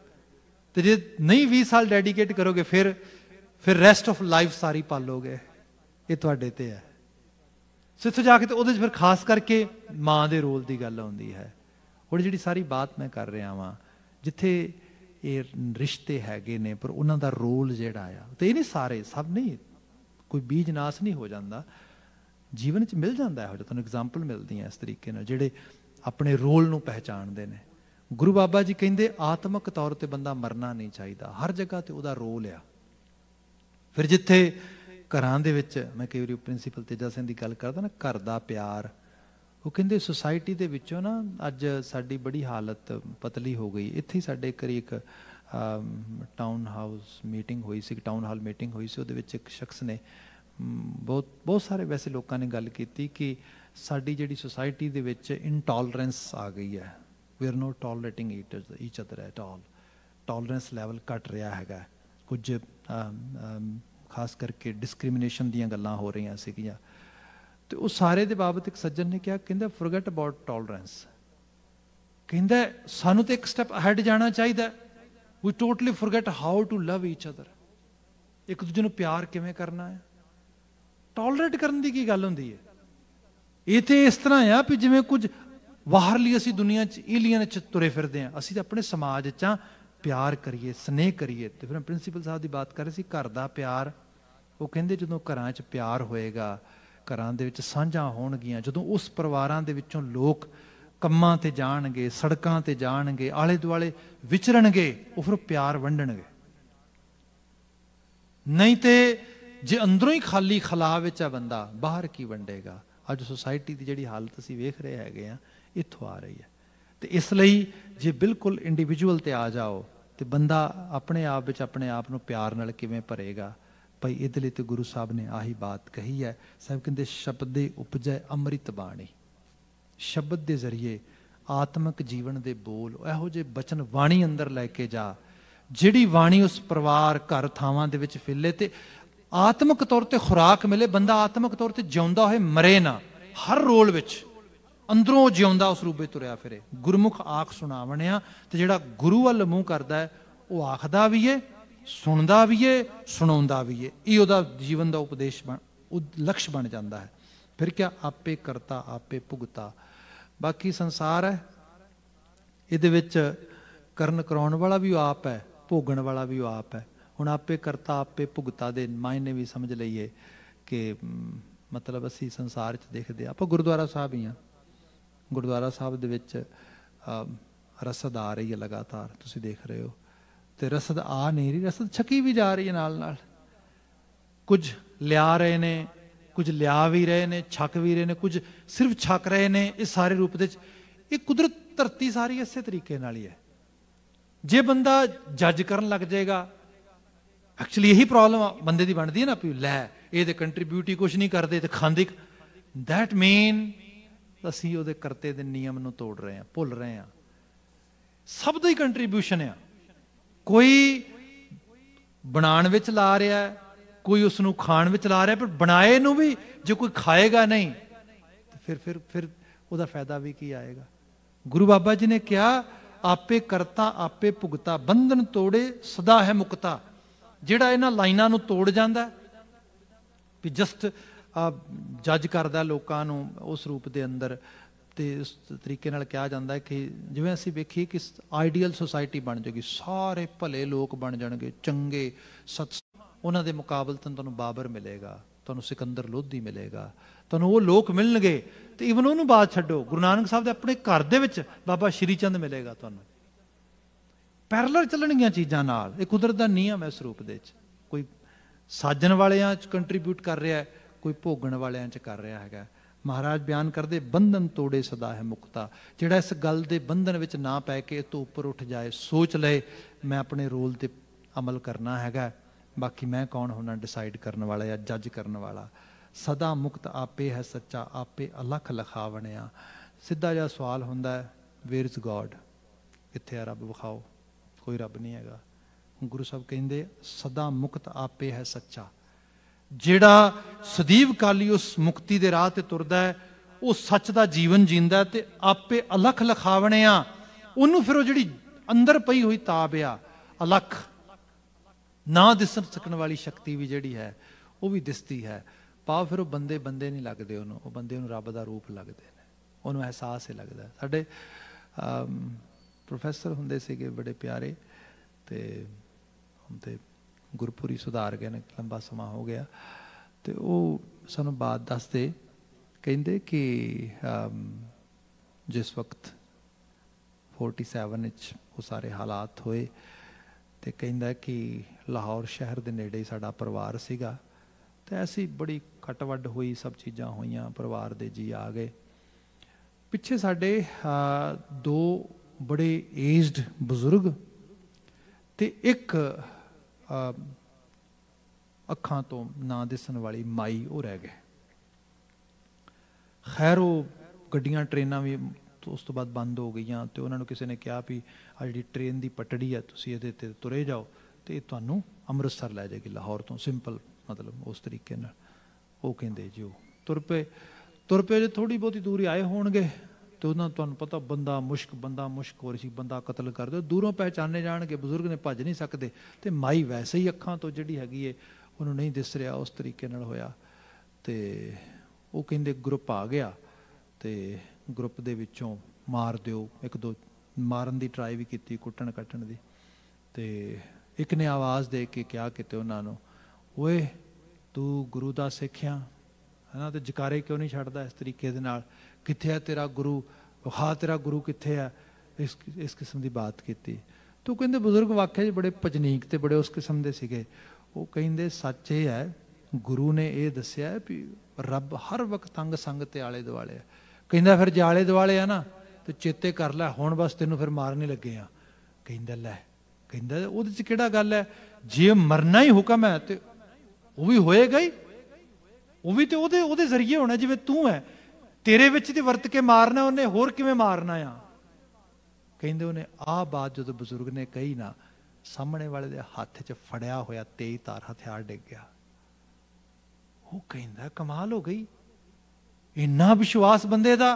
ਤੇ ਜੇ ਨਹੀਂ 20 ਸਾਲ ਡੈਡੀਕੇਟ ਕਰੋਗੇ ਫਿਰ ਰੈਸਟ ਆਫ ਲਾਈਫ ਸਾਰੀ ਪਾਲੋਗੇ। ਇਹ ਤੁਹਾਡੇ ਤੇ ਹੈ। ਸੋ ਇੱਥੋਂ ਜਾ ਕੇ ਤੇ ਉਹਦੇ 'ਚ ਫਿਰ ਖਾਸ ਕਰਕੇ ਮਾਂ ਦੇ ਰੋਲ ਦੀ ਗੱਲ ਆਉਂਦੀ ਹੈ। ਹੁਣ ਜਿਹੜੀ ਸਾਰੀ ਬਾਤ ਮੈਂ ਕਰ ਰਿਹਾ ਵਾਂ, ਜਿੱਥੇ ਇਹ ਰਿਸ਼ਤੇ ਹੈਗੇ ਨੇ ਪਰ ਉਹਨਾਂ ਦਾ ਰੋਲ ਜਿਹੜਾ ਆ, ਤੇ ਇਹ ਨਹੀਂ ਸਾਰੇ, ਸਭ ਨਹੀਂ, ਕੋਈ ਬੀਜ ਨਾਸ ਨਹੀਂ ਹੋ ਜਾਂਦਾ, ਜੀਵਨ 'ਚ ਮਿਲ ਜਾਂਦਾ ਇਹੋ ਜਿਹਾ, ਤੁਹਾਨੂੰ ਐਗਜ਼ਾਮਪਲ ਮਿਲਦੀਆਂ ਇਸ ਤਰੀਕੇ ਨਾਲ ਜਿਹੜੇ ਆਪਣੇ ਰੋਲ ਨੂੰ ਪਹਿਚਾਣਦੇ ਨੇ। ਗੁਰੂ ਬਾਬਾ ਜੀ ਕਹਿੰਦੇ ਆਤਮਿਕ ਤੌਰ ਤੇ ਬੰਦਾ ਮਰਨਾ ਨਹੀਂ ਚਾਹੀਦਾ, ਹਰ ਜਗ੍ਹਾ ਤੇ ਉਹਦਾ ਰੋਲ ਆ। ਫਿਰ ਜਿੱਥੇ ਘਰਾਂ ਦੇ ਵਿੱਚ, ਮੈਂ ਕਈ ਵਾਰੀ ਪ੍ਰਿੰਸੀਪਲ ਤੇਜਾ ਸਿੰਘ ਦੀ ਗੱਲ ਕਰਦਾ ਨਾ, ਘਰ ਦਾ ਪਿਆਰ, ਉਹ ਕਹਿੰਦੇ ਸੁਸਾਇਟੀ ਦੇ ਵਿੱਚੋਂ ਨਾ ਅੱਜ ਸਾਡੀ ਬੜੀ ਹਾਲਤ ਪਤਲੀ ਹੋ ਗਈ। ਇੱਥੇ ਹੀ ਸਾਡੇ ਕਰੀ ਇੱਕ ਟਾਊਨ ਹਾਊਸ ਮੀਟਿੰਗ ਹੋਈ ਸੀ, ਟਾਊਨ ਹਾਲ ਮੀਟਿੰਗ ਹੋਈ ਸੀ, ਉਹਦੇ ਵਿੱਚ ਇੱਕ ਸ਼ਖਸ ਨੇ ਬਹੁਤ ਸਾਰੇ ਵੈਸੇ ਲੋਕਾਂ ਨੇ ਗੱਲ ਕੀਤੀ ਕਿ ਸਾਡੀ ਜਿਹੜੀ ਸੁਸਾਇਟੀ ਦੇ ਵਿੱਚ ਇਨਟੋਲਰੈਂਸ ਆ ਗਈ ਹੈ, we are not tolerating each other at all, tolerance level ਘਟ ਰਿਹਾ ਹੈਗਾ। ਕੁਝ ਖਾਸ ਕਰਕੇ ਡਿਸਕ੍ਰਿਮੀਨੇਸ਼ਨ ਦੀਆਂ ਗੱਲਾਂ ਹੋ ਰਹੀਆਂ ਸੀਗੀਆਂ, ਤੇ ਉਹ ਸਾਰੇ ਦੇ ਬਾਬਤ ਇੱਕ ਸੱਜਣ ਨੇ ਕਿਹਾ, ਕਹਿੰਦਾ ਫੋਰਗੇਟ ਅਬਾਊਟ ਟੋਲਰੈਂਸ, ਕਹਿੰਦਾ ਸਾਨੂੰ ਤਾਂ ਇੱਕ ਸਟੈਪ ਅਹੈਡ ਜਾਣਾ ਚਾਹੀਦਾ, we totally forget how to love each other, ਇੱਕ ਦੂਜੇ ਨੂੰ ਪਿਆਰ ਕਿਵੇਂ ਕਰਨਾ ਹੈ। ਟੋਲਰੇਟ ਕਰਨ ਦੀ ਕੀ ਗੱਲ ਹੁੰਦੀ ਹੈ? ਇਹ ਤੇ ਇਸ ਤਰ੍ਹਾਂ ਆ ਵੀ ਜਿਵੇਂ ਕੁਝ ਬਾਹਰਲੀ ਅਸੀਂ ਦੁਨੀਆ 'ਚ ਏਲੀਅਨ 'ਚ ਤੁਰੇ ਫਿਰਦੇ ਹਾਂ, ਅਸੀਂ ਤਾਂ ਆਪਣੇ ਸਮਾਜ 'ਚ ਪਿਆਰ ਕਰੀਏ, ਸਨੇਹ ਕਰੀਏ। ਤੇ ਫਿਰ ਪ੍ਰਿੰਸੀਪਲ ਸਾਹਿਬ ਦੀ ਬਾਤ ਕਰ ਰਹੇ ਸੀ ਘਰ ਦਾ ਪਿਆਰ, ਉਹ ਕਹਿੰਦੇ ਜਦੋਂ ਘਰਾਂ 'ਚ ਪਿਆਰ ਹੋਏਗਾ, ਘਰਾਂ ਦੇ ਵਿੱਚ ਸਾਂਝਾਂ ਹੋਣਗੀਆਂ, ਜਦੋਂ ਉਸ ਪਰਿਵਾਰਾਂ ਦੇ ਵਿੱਚੋਂ ਲੋਕ ਕੰਮਾਂ ਤੇ ਜਾਣਗੇ, ਸੜਕਾਂ ਤੇ ਜਾਣਗੇ, ਆਲੇ ਦੁਆਲੇ ਵਿਚਰਨਗੇ, ਉਹ ਫਿਰ ਪਿਆਰ ਵੰਡਣਗੇ। ਨਹੀਂ ਤੇ ਜੇ ਅੰਦਰੋਂ ਹੀ ਖਾਲੀ ਖਲਾ ਵਿੱਚ ਆ ਬੰਦਾ, ਬਾਹਰ ਕੀ ਵੰਡੇਗਾ। ਅੱਜ ਸੁਸਾਇਟੀ ਦੀ ਜਿਹੜੀ ਹਾਲਤ ਅਸੀਂ ਵੇਖ ਰਹੇ ਹੈਗੇ ਆ, ਇੱਥੋਂ ਆ ਰਹੀ ਹੈ। ਤੇ ਇਸ ਲਈ ਜੇ ਬਿਲਕੁਲ ਇੰਡੀਵਿਜੂਅਲ ਤੇ ਆ ਜਾਓ ਤੇ ਬੰਦਾ ਆਪਣੇ ਆਪ ਵਿੱਚ ਆਪਣੇ ਆਪ ਨੂੰ ਪਿਆਰ ਨਾਲ ਕਿਵੇਂ ਭਰੇਗਾ। ਭਾਈ ਇਹਦੇ ਲਈ ਤੇ ਗੁਰੂ ਸਾਹਿਬ ਨੇ ਆਹੀ ਬਾਤ ਕਹੀ ਹੈ। ਸਾਹਿਬ ਕਹਿੰਦੇ ਸ਼ਬਦੇ ਉਪਜੈ ਅੰਮ੍ਰਿਤ ਬਾਣੀ, ਸ਼ਬਦ ਦੇ ਜ਼ਰੀਏ ਆਤਮਿਕ ਜੀਵਨ ਦੇ ਬੋਲ, ਇਹੋ ਜਿਹੇ ਬਚਨ ਬਾਣੀ ਅੰਦਰ ਲੈ ਕੇ ਜਾ, ਜਿਹੜੀ ਬਾਣੀ ਉਸ ਪਰਿਵਾਰ ਘਰ ਥਾਵਾਂ ਦੇ ਵਿੱਚ ਫਿੱਲੇ ਤੇ ਆਤਮਿਕ ਤੌਰ ਤੇ ਖੁਰਾਕ ਮਿਲੇ, ਬੰਦਾ ਆਤਮਿਕ ਤੌਰ ਤੇ ਜਿਉਂਦਾ ਹੋਏ, ਮਰੇ ਨਾ, ਹਰ ਰੋਲ ਵਿੱਚ ਅੰਦਰੋਂ ਜਿਉਂਦਾ ਉਸ ਰੂਪੇ ਤੁਰਿਆ ਫਿਰੇ। ਗੁਰਮੁਖ ਆਖ ਸੁਣਾਵਣਿਆ, ਤੇ ਜਿਹੜਾ ਗੁਰੂ ਵੱਲ ਮੂੰਹ ਕਰਦਾ ਹੈ ਉਹ ਆਖਦਾ ਵੀ ਏ, ਸੁਣਦਾ ਵੀ ਏ, ਸੁਣਾਉਂਦਾ ਵੀ ਏ। ਇਹ ਉਹਦਾ ਜੀਵਨ ਦਾ ਉਪਦੇਸ਼ ਲਕਸ਼ ਬਣ ਜਾਂਦਾ ਹੈ। ਫਿਰ ਕਿਆ ਆਪੇ ਕਰਤਾ ਆਪੇ ਭੁਗਤਾ। ਬਾਕੀ ਸੰਸਾਰ ਹੈ, ਇਹਦੇ ਵਿੱਚ ਕਰਨ ਕਰਾਉਣ ਵਾਲਾ ਵੀ ਉਹ ਆਪ ਹੈ, ਭੋਗਣ ਵਾਲਾ ਵੀ ਉਹ ਆਪ ਹੈ। ਹੁਣ ਆਪੇ ਕਰਤਾ ਆਪੇ ਭੁਗਤਾ ਦੇ ਮਾਇਨੇ ਵੀ ਸਮਝ ਲਈਏ ਕਿ ਮਤਲਬ ਅਸੀਂ ਸੰਸਾਰ 'ਚ ਦੇਖਦੇ ਹਾਂ, ਆਪਾਂ ਗੁਰਦੁਆਰਾ ਸਾਹਿਬ ਹੀ ਹਾਂ, ਗੁਰਦੁਆਰਾ ਸਾਹਿਬ ਦੇ ਵਿੱਚ ਰਸਦ ਆ ਰਹੀ ਹੈ ਲਗਾਤਾਰ, ਤੁਸੀਂ ਦੇਖ ਰਹੇ ਹੋ। ਤੇ ਰਸਦ ਆ ਨਹੀਂ ਰਹੀ, ਰਸਦ ਛਕੀ ਵੀ ਜਾ ਰਹੀ ਹੈ ਨਾਲ ਨਾਲ। ਕੁਝ ਲਿਆ ਰਹੇ ਨੇ, ਕੁਝ ਲਿਆ ਵੀ ਰਹੇ ਨੇ, ਛਕ ਵੀ ਰਹੇ ਨੇ, ਕੁਝ ਸਿਰਫ ਛਕ ਰਹੇ ਨੇ। ਇਸ ਸਾਰੇ ਰੂਪ ਦੇ ਵਿੱਚ ਇਹ ਕੁਦਰਤ, ਧਰਤੀ ਸਾਰੀ ਇਸੇ ਤਰੀਕੇ ਨਾਲ ਹੀ ਹੈ। ਜੇ ਬੰਦਾ ਜੱਜ ਕਰਨ ਲੱਗ ਜਾਏਗਾ, ਐਕਚੁਅਲੀ ਇਹੀ ਪ੍ਰੋਬਲਮ ਬੰਦੇ ਦੀ ਬਣਦੀ ਹੈ ਨਾ, ਵੀ ਲੈ ਇਹ ਤੇ ਕੰਟਰੀਬਿਊਟ ਹੀ ਕੁਛ ਨਹੀਂ ਕਰਦੇ ਤੇ ਖਾਂਦੇ, ਦੈਟ ਮੀਨ ਅਸੀਂ ਉਹਦੇ ਕਰਤੇ ਦੇ ਨਿਯਮ ਨੂੰ ਤੋੜ ਰਹੇ ਹਾਂ, ਭੁੱਲ ਰਹੇ ਹਾਂ। ਸਭ ਦਾ ਹੀ ਕੰਟਰੀਬਿਊਸ਼ਨ ਆ, ਕੋਈ ਬਣਾਉਣ ਵਿੱਚ ਲਾ ਰਿਹਾ, ਕੋਈ ਉਸ ਨੂੰ ਖਾਣ ਵਿੱਚ ਲਾ ਰਿਹਾ, ਪਰ ਬਣਾਏ ਨੂੰ ਵੀ ਜੇ ਕੋਈ ਖਾਏਗਾ ਨਹੀਂ ਤੇ ਫਿਰ ਉਹਦਾ ਫਾਇਦਾ ਵੀ ਕੀ ਆਏਗਾ। ਗੁਰੂ ਬਾਬਾ ਜੀ ਨੇ ਕਿਹਾ ਆਪੇ ਕਰਤਾ ਆਪੇ ਭੁਗਤਾ, ਬੰਧਨ ਤੋੜੇ ਸਦਾ ਹੈ ਮੁਕਤਾ। ਜਿਹੜਾ ਇਹਨਾਂ ਲਾਈਨਾਂ ਨੂੰ ਤੋੜ ਜਾਂਦਾ ਵੀ ਜਸਟ ਜੱਜ ਕਰਦਾ ਲੋਕਾਂ ਨੂੰ ਉਸ ਰੂਪ ਦੇ ਅੰਦਰ, ਤੇ ਇਸ ਤਰੀਕੇ ਨਾਲ ਕਿਹਾ ਜਾਂਦਾ ਕਿ ਜਿਵੇਂ ਅਸੀਂ ਵੇਖੀਏ ਕਿ ਆਈਡੀਅਲ ਸੁਸਾਇਟੀ ਬਣ ਜਾਏਗੀ, ਸਾਰੇ ਭਲੇ ਲੋਕ ਬਣ ਜਾਣਗੇ, ਚੰਗੇ ਸਤ, ਉਹਨਾਂ ਦੇ ਮੁਕਾਬਲੇ ਤੁਹਾਨੂੰ ਬਾਬਰ ਮਿਲੇਗਾ, ਤੁਹਾਨੂੰ ਸਿਕੰਦਰ ਲੋਧੀ ਮਿਲੇਗਾ, ਤੁਹਾਨੂੰ ਉਹ ਲੋਕ ਮਿਲਣਗੇ। ਤੇ ਈਵਨ ਉਹਨੂੰ ਬਾਤ ਛੱਡੋ, ਗੁਰੂ ਨਾਨਕ ਸਾਹਿਬ ਦੇ ਆਪਣੇ ਘਰ ਦੇ ਵਿੱਚ ਬਾਬਾ ਸ਼੍ਰੀ ਚੰਦ ਮਿਲੇਗਾ ਤੁਹਾਨੂੰ। ਪੈਰਲਲ ਚੱਲਣਗੀਆਂ ਚੀਜ਼ਾਂ ਨਾਲ, ਇਹ ਕੁਦਰਤ ਦਾ ਨਿਯਮ ਹੈ। ਇਸ ਰੂਪ ਦੇ ਵਿੱਚ ਕੋਈ ਸਾਜਣ ਵਾਲਿਆਂ 'ਚ ਕੰਟਰੀਬਿਊਟ ਕਰ ਰਿਹਾ, ਕੋਈ ਭੋਗਣ ਵਾਲਿਆਂ 'ਚ ਕਰ ਰਿਹਾ ਹੈਗਾ। ਮਹਾਰਾਜ ਬਿਆਨ ਕਰਦੇ ਬੰਧਨ ਤੋੜੇ ਸਦਾ ਹੈ ਮੁਕਤਾ। ਜਿਹੜਾ ਇਸ ਗੱਲ ਦੇ ਬੰਧਨ ਵਿੱਚ ਨਾ ਪੈ ਕੇ ਇਹ ਤੋਂ ਉੱਪਰ ਉੱਠ ਜਾਏ, ਸੋਚ ਲਏ ਮੈਂ ਆਪਣੇ ਰੋਲ ਤੇ ਅਮਲ ਕਰਨਾ ਹੈਗਾ, ਬਾਕੀ ਮੈਂ ਕੌਣ ਹੋਣਾ ਡਿਸਾਈਡ ਕਰਨ ਵਾਲਾ ਜਾਂ ਜੱਜ ਕਰਨ ਵਾਲਾ। ਸਦਾ ਮੁਕਤ ਆਪੇ ਹੈ ਸੱਚਾ, ਆਪੇ ਅਲਖ ਲਖਾਵਣਿਆ। ਸਿੱਧਾ ਜਿਹਾ ਸਵਾਲ ਹੁੰਦਾ ਹੈ, ਵੇਅਰ ਇਜ਼ ਗੋਡ, ਕਿੱਥੇ ਆ ਰੱਬ, ਵਿਖਾਓ। ਕੋਈ ਰੱਬ ਨਹੀਂ ਹੈਗਾ। ਗੁਰੂ ਸਾਹਿਬ ਕਹਿੰਦੇ ਸਦਾ ਮੁਕਤ ਆਪੇ ਹੈ ਸੱਚਾ। ਜਿਹੜਾ ਸਦੀਵ ਕਾਲੀ ਉਸ ਮੁਕਤੀ ਦੇ ਰਾਹ ਤੇ ਤੁਰਦਾ ਹੈ, ਉਹ ਸੱਚ ਦਾ ਜੀਵਨ ਜੀਂਦਾ ਤੇ ਆਪੇ ਅਲਖ ਲਖਾਵਣਿਆ। ਉਹਨੂੰ ਫਿਰ ਉਹ ਜਿਹੜੀ ਅੰਦਰ ਪਈ ਹੋਈ ਤਾਬ ਆ, ਅਲਖ ਨਾ ਦਿਸ ਸਕਣ ਵਾਲੀ ਸ਼ਕਤੀ ਵੀ ਜਿਹੜੀ ਹੈ ਉਹ ਵੀ ਦਿਸਦੀ ਹੈ। ਭਾਵ ਫਿਰ ਉਹ ਬੰਦੇ ਨਹੀਂ ਲੱਗਦੇ ਉਹਨੂੰ, ਉਹ ਬੰਦੇ ਨੂੰ ਰੱਬ ਦਾ ਰੂਪ ਲੱਗਦੇ ਨੇ, ਉਹਨੂੰ ਅਹਿਸਾਸ ਹੀ ਲੱਗਦਾ। ਸਾਡੇ प्रोफैसर हुंदे सीगे बड़े प्यारे, तो हुण ते गुरपुरी सुधार गए ने, लंबा समा हो गया। तो वो सानू बात दसदे, कहंदे कि जिस वक्त 47 वो सारे हालात होए, तो कहंदा कि लाहौर शहर के नेड़े ही साडा परिवार सीगा, तो ऐसी बड़ी कटवड हुई, सब चीज़ां होईयां, परिवार दे जी आ गए। पिछे साडे 2 बड़े एजड बजुर्ग ते एक अखां तो ना दिसन वाली माई वो रह गए। खैर वो गड्डियां ट्रेनां भी तो उस तो बाद बंद हो गई, तो उन्होंने किसी ने कहा भी आ जी ट्रेन की पटड़ी है, तुसीं इहदे ते तुरे जाओ तो ये तुहानूं अमृतसर लै जाएगी लाहौर तो, सिंपल मतलब उस तरीके नाल। वो कहंदे जी वो तुर पे जो थोड़ी बहुती दूरी आए होणगे, तो उन्होंने तुहानूं पता बंदा मुश्क हो रही सी, बंदा कतल कर दो, दूरों पहचाने जाणगे, बजुर्ग ने भज नहीं सकते, तो माई वैसे ही अखां तो जिहड़ी हैगी है उन्होंने नहीं दिस रहा, उस तरीके नाल होया। तो वो कहंदे ग्रुप आ गया, तो ग्रुप दे विचों मार दिओ, एक दो मारन की ट्राई भी की, कुट्टण कट्टण की। तो एक ने आवाज़ दे के क्या किते उन्होंने, ओए तू गुरु दा सिखिया है ना, तो जकारे क्यों नहीं छड्डदा इस तरीके दे नाल, कित्थे है तेरा गुरु, विखा तेरा गुरु कित्थे है, इस किस्म की बात की। तो कहंदे बजुर्ग वाकई बड़े भजनीक ते बड़े उस किस्म के सीगे। वो कहंदे सच ये है, गुरु ने यह दसिया भी रब हर वक्त अंग संग ते आले दुआले है। कहंदा फिर जे आले दुआले है ना तो चेते कर लै, हुण बस तेनों फिर मारने लगे आ। कहंदा लै, कहंदा उहदे च किहड़ा गल है, जे मरना ही हुक्म है तो वो भी होएगा ही, वो भी तो उहदे जरिए होना, जिवें तू है तेरे विच ते वरत के मारना, उन्हें होर किवें मारना आ। कहंदे उन्हें आ बात जो बजुर्ग ने कही ना, सामने वाले दे हत्थ च फड़िया होया तेज धार हथियार डिग गया। वो कहंदा कमाल हो गई, इन्ना विश्वास बंदे दा,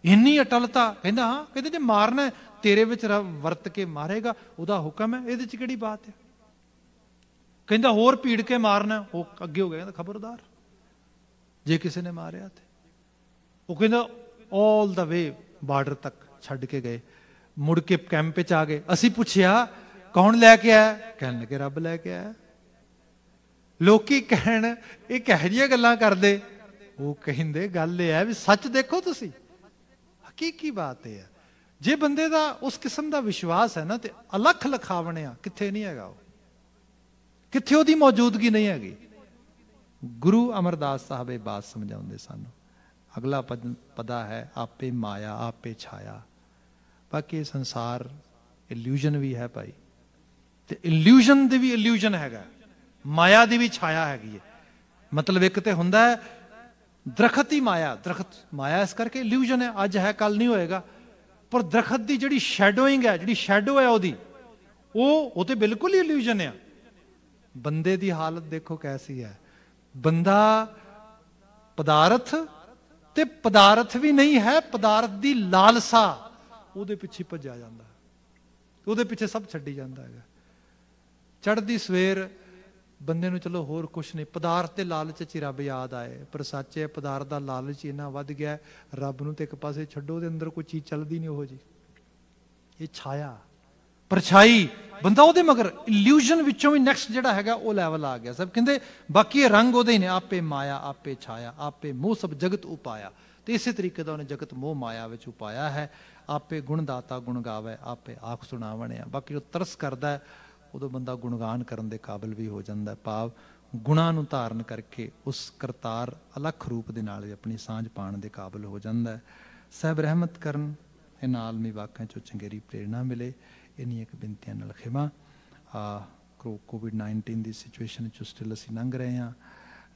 इन्नी अटलता। कहंदा हाँ, कहंदे जे मारना है तेरे विच वरत के मारेगा, उहदा हुक्म है, इहदे च किहड़ी बात है। कहंदा होर भीड़ के मारना, वो अगे हो गया, कहंदा खबरदार जे किसी ने मारिया ते। वो कहंदा ऑल द वे बार्डर तक छड्ड के गए, मुड़ के कैंप च आ गए। असीं पुछया कौन लैके आया, कहन लगे रब लैके आया। लोकी कहण ये किहो जिहियां गल्लां करदे, वो कहंदे गल ये है भी सच देखो तुसीं, हकीकी बात यह है। जे बंदे दा उस किस्म दा विश्वास है ना, तो अलख लखावणे आ कित्थे नहीं हैगा, कित्थे उहदी मौजूदगी नहीं हैगी। गुरु अमरदास साहब ये बात समझाउंदे सानू। अगला पदा है आपे माया आपे छाया। बाकी संसार इल्यूजन भी है भाई, तो इल्यूजन दे भी इल्यूजन हैगा, माया दी भी छाया हैगी है। मतलब एक तो हुंदा है दरखत ही माया, दरखत माया इस करके इल्यूजन है, अज है कल नहीं होएगा। पर दरखत की जिहड़ी शैडोइंग है, जिहड़ी शैडो है ओदी, वो तो बिल्कुल ही इल्यूजन है। बंदे की हालत देखो कैसी है, बंदा पदार्थ ते पदार्थ भी नहीं है, पदार्थ की लालसा ਉਹਦੇ ਪਿੱਛੇ ਭੱਜਿਆ ਜਾਂਦਾ, ਉਹਦੇ ਪਿੱਛੇ ਸਭ ਛੱਡੀ ਜਾਂਦਾ ਹੈਗਾ। ਚੜ੍ਹਦੀ ਸਵੇਰ ਬੰਦੇ ਨੂੰ ਚਲੋ ਹੋਰ ਕੁਛ ਨਹੀਂ, ਪਦਾਰਥ ਦੇ ਲਾਲਚ 'ਚ ਹੀ ਰੱਬ ਯਾਦ ਆਏ। ਪਰ ਸੱਚ ਹੈ ਪਦਾਰਥ ਦਾ ਲਾਲਚ ਇੰਨਾ ਵੱਧ ਗਿਆ, ਰੱਬ ਨੂੰ ਤੇ ਇੱਕ ਪਾਸੇ ਛੱਡੋ, ਉਹਦੇ ਅੰਦਰ ਕੋਈ ਚੀਜ਼ ਚੱਲਦੀ ਨਹੀਂ ਉਹੋ ਜੀ। ਇਹ ਛਾਇਆ ਪਰਛਾਈ, ਬੰਦਾ ਉਹਦੇ ਮਗਰ ਇਲੂਜਨ ਵਿੱਚੋਂ ਵੀ ਨੈਕਸਟ ਜਿਹੜਾ ਹੈਗਾ ਉਹ ਲੈਵਲ ਆ ਗਿਆ। ਸਭ ਕਹਿੰਦੇ ਬਾਕੀ ਇਹ ਰੰਗ ਉਹਦੇ ਹੀ ਨੇ, ਆਪੇ ਮਾਇਆ ਆਪੇ ਛਾਇਆ ਆਪੇ ਮੋਹ ਸਭ ਜਗਤ ਉਪਾਇਆ। तो इस तरीके का उन्हें जगत मोह माया विच उपाया है। आपे गुणदाता गुण गावे आपे आख सुनावणे। बाकी जो तरस करता है उदों बंदा गुणगान करने के काबिल भी हो जाता है, भाव गुणा नूं धारण करके उस करतार अलख रूप के नाल अपनी सांझ पाने के काबिल हो जाता है। साहब रहमत करन, इन्हां आलमी वाक़िआं चों चंगेरी प्रेरणा मिले, इन्हीं एक बिनतियां नाल खिमा। कोविड-19 की सिचुएशन चों स्टिल असीं लंघ रहे हैं,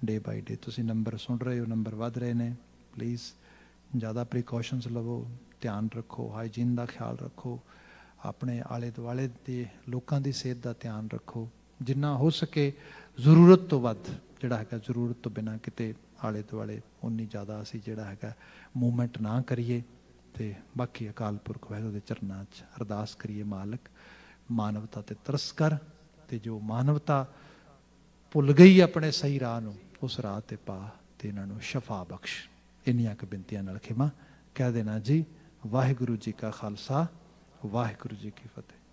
डे बाय डे तुसीं नंबर सुन रहे हो, नंबर वध रहे हैं। प्लीज़ ज़्यादा प्रिकॉशनस लवो, ध्यान रखो, हाइजीन का ख्याल रखो, अपने आले दुआले के लोगों की सेहत का ध्यान रखो। जिन्ना हो सके जरूरत तो वध जिहड़ा हैगा, जरूरत तो बिना किते आले दुआले उन्नी ज़्यादा असीं जिहड़ा हैगा मूवमेंट ना करिए। तो बाकी अकाल पुरख वाहिगुरू दे चरनां 'च अरदास करिए, मालक मानवता ते तरस कर, ते जो मानवता भुल गई अपने सही राह नूं उस राह ते पा, ते इन्हां नूं शफा बख्श। इन्नियां क बिनतियां नाल खिमा कह देना जी। वाहिगुरू जी का खालसा ਵਾਹਿਗੁਰੂ ਜੀ ਕੀ ਫਤਿਹ।